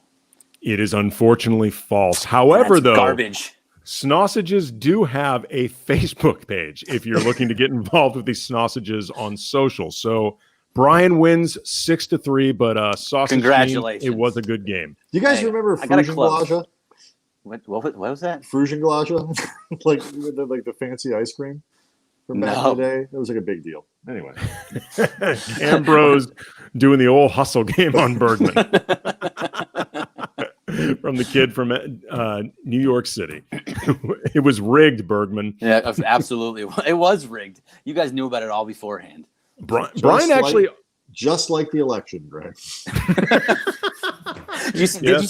It is unfortunately false. However, That's though, garbage. Sausages do have a Facebook page if you're looking to get involved with these Sausages on social. So Brian wins 6-3, but Sausage Congratulations. Team, it was a good game. Do you guys remember Frugenglage? What was that? Frugenglage? like the fancy ice cream from back in the day? It was like a big deal. Anyway. Ambrose doing the old hustle game on Bergman. From the kid from New York City. It was rigged, Bergman. Yeah, absolutely. It was rigged. You guys knew about it all beforehand. Brian actually... Just like the election, Greg. Did you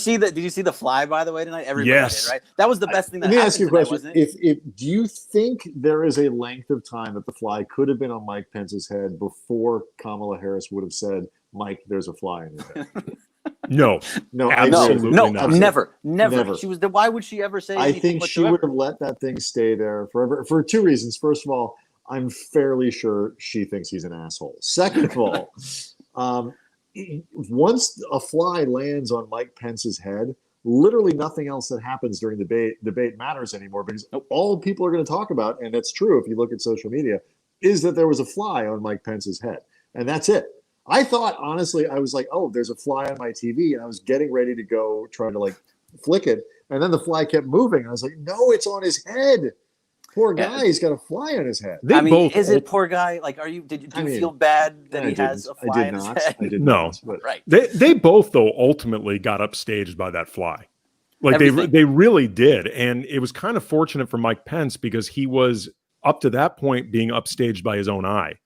see the fly, by the way, tonight? Everybody did, right? That was the best thing that happened. Let me ask you a question. Wasn't it? If do you think there is a length of time that the fly could have been on Mike Pence's head before Kamala Harris would have said, Mike, there's a fly in your head? No, absolutely not. Never. She was. Why would she ever say? I think she would have let that thing stay there forever for 2 reasons. First of all, I'm fairly sure she thinks he's an asshole. Second of all, once a fly lands on Mike Pence's head, literally nothing else that happens during the debate matters anymore, because all people are going to talk about, and that's true if you look at social media, is that there was a fly on Mike Pence's head, and that's it. I thought, honestly, I was like, oh, there's a fly on my TV, and I was getting ready to go try to flick it, and then the fly kept moving, and I was like, no, it's on his head. Poor guy, he's got a fly on his head. Is it poor guy? Like, do you feel bad that he has a fly on his head? I did not. But right. They both, though, ultimately got upstaged by that fly. Like, they really did. And it was kind of fortunate for Mike Pence because he was, up to that point, being upstaged by his own eye.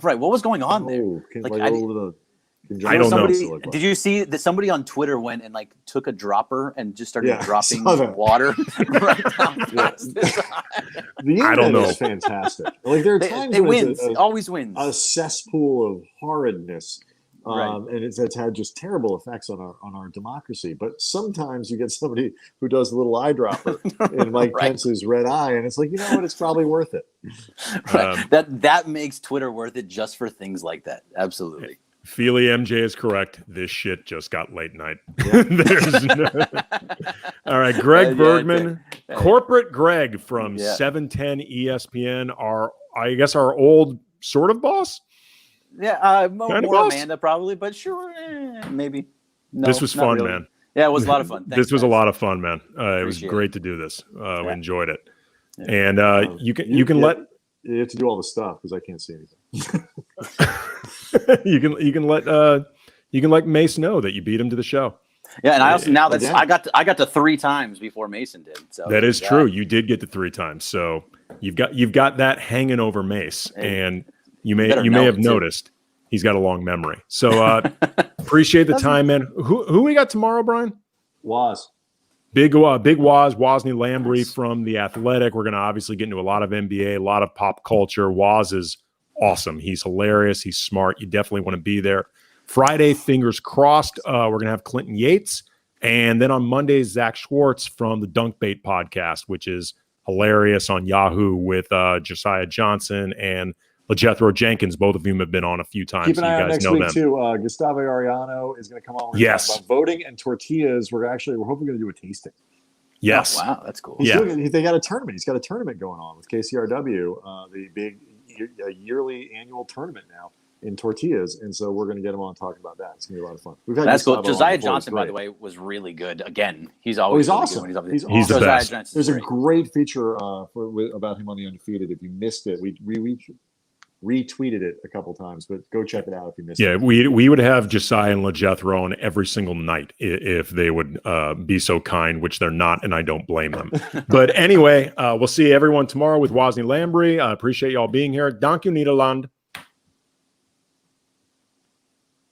Right. What was going on there? I don't know. Did you see that somebody on Twitter went and took a dropper and just started dropping water right down past his eye? The internet is fantastic. There are times when it always wins. A cesspool of horridness. Right. And it's had just terrible effects on our democracy. But sometimes you get somebody who does a little eyedropper in Mike Pence's red eye, and it's like, you know what? It's probably worth it. Right. That makes Twitter worth it just for things like that. Absolutely. Feely MJ is correct. This shit just got late night. Yeah. All right, Greg Bergman, corporate Greg from 710 ESPN, our old sort of boss. Yeah, more Amanda probably, but sure, maybe. No, this was fun, really. Man. Yeah, it was a lot of fun. Thanks, this was a lot of fun, man. It was great to do this. We enjoyed it, and you can let. You have to do all the stuff because I can't see anything. you can let Mace know that you beat him to the show. Yeah, and I also I got to 3 times before Mason did. So that is true. You did get to 3 times, so you've got that hanging over Mace, and you may have noticed he's got a long memory. So appreciate the time, man. Who we got tomorrow, Brian? Waz. Big Waz, Wozni Lambrey from The Athletic. We're going to obviously get into a lot of NBA, a lot of pop culture. Waz is awesome. He's hilarious. He's smart. You definitely want to be there. Friday, fingers crossed, we're going to have Clinton Yates. And then on Monday, Zach Schwartz from the Dunk Bait podcast, which is hilarious on Yahoo with Josiah Johnson and LeJethro Jenkins. Both of whom have been on a few times. Keep an eye on next week, too. Gustavo Arellano is going to come on. We're talk about voting and tortillas. We're hoping we're going to do a tasting. Yes. Oh, wow, that's cool. They got a tournament. He's got a tournament going on with KCRW, the big yearly annual tournament now in tortillas. And so we're going to get him on talking about that. It's going to be a lot of fun. That's cool. Josiah Johnson, by the way, was really good. Again, he's always awesome. He's the best. There's a great feature about him on The Undefeated. If you missed it, we retweeted it a couple times, but go check it out if you missed Yeah, it. we would have Josiah and LeJethro on every single night if they would be so kind, which they're not, and I don't blame them. But anyway, we'll see everyone tomorrow with Wozni Lambrey. I appreciate y'all being here. Dank u Nederland.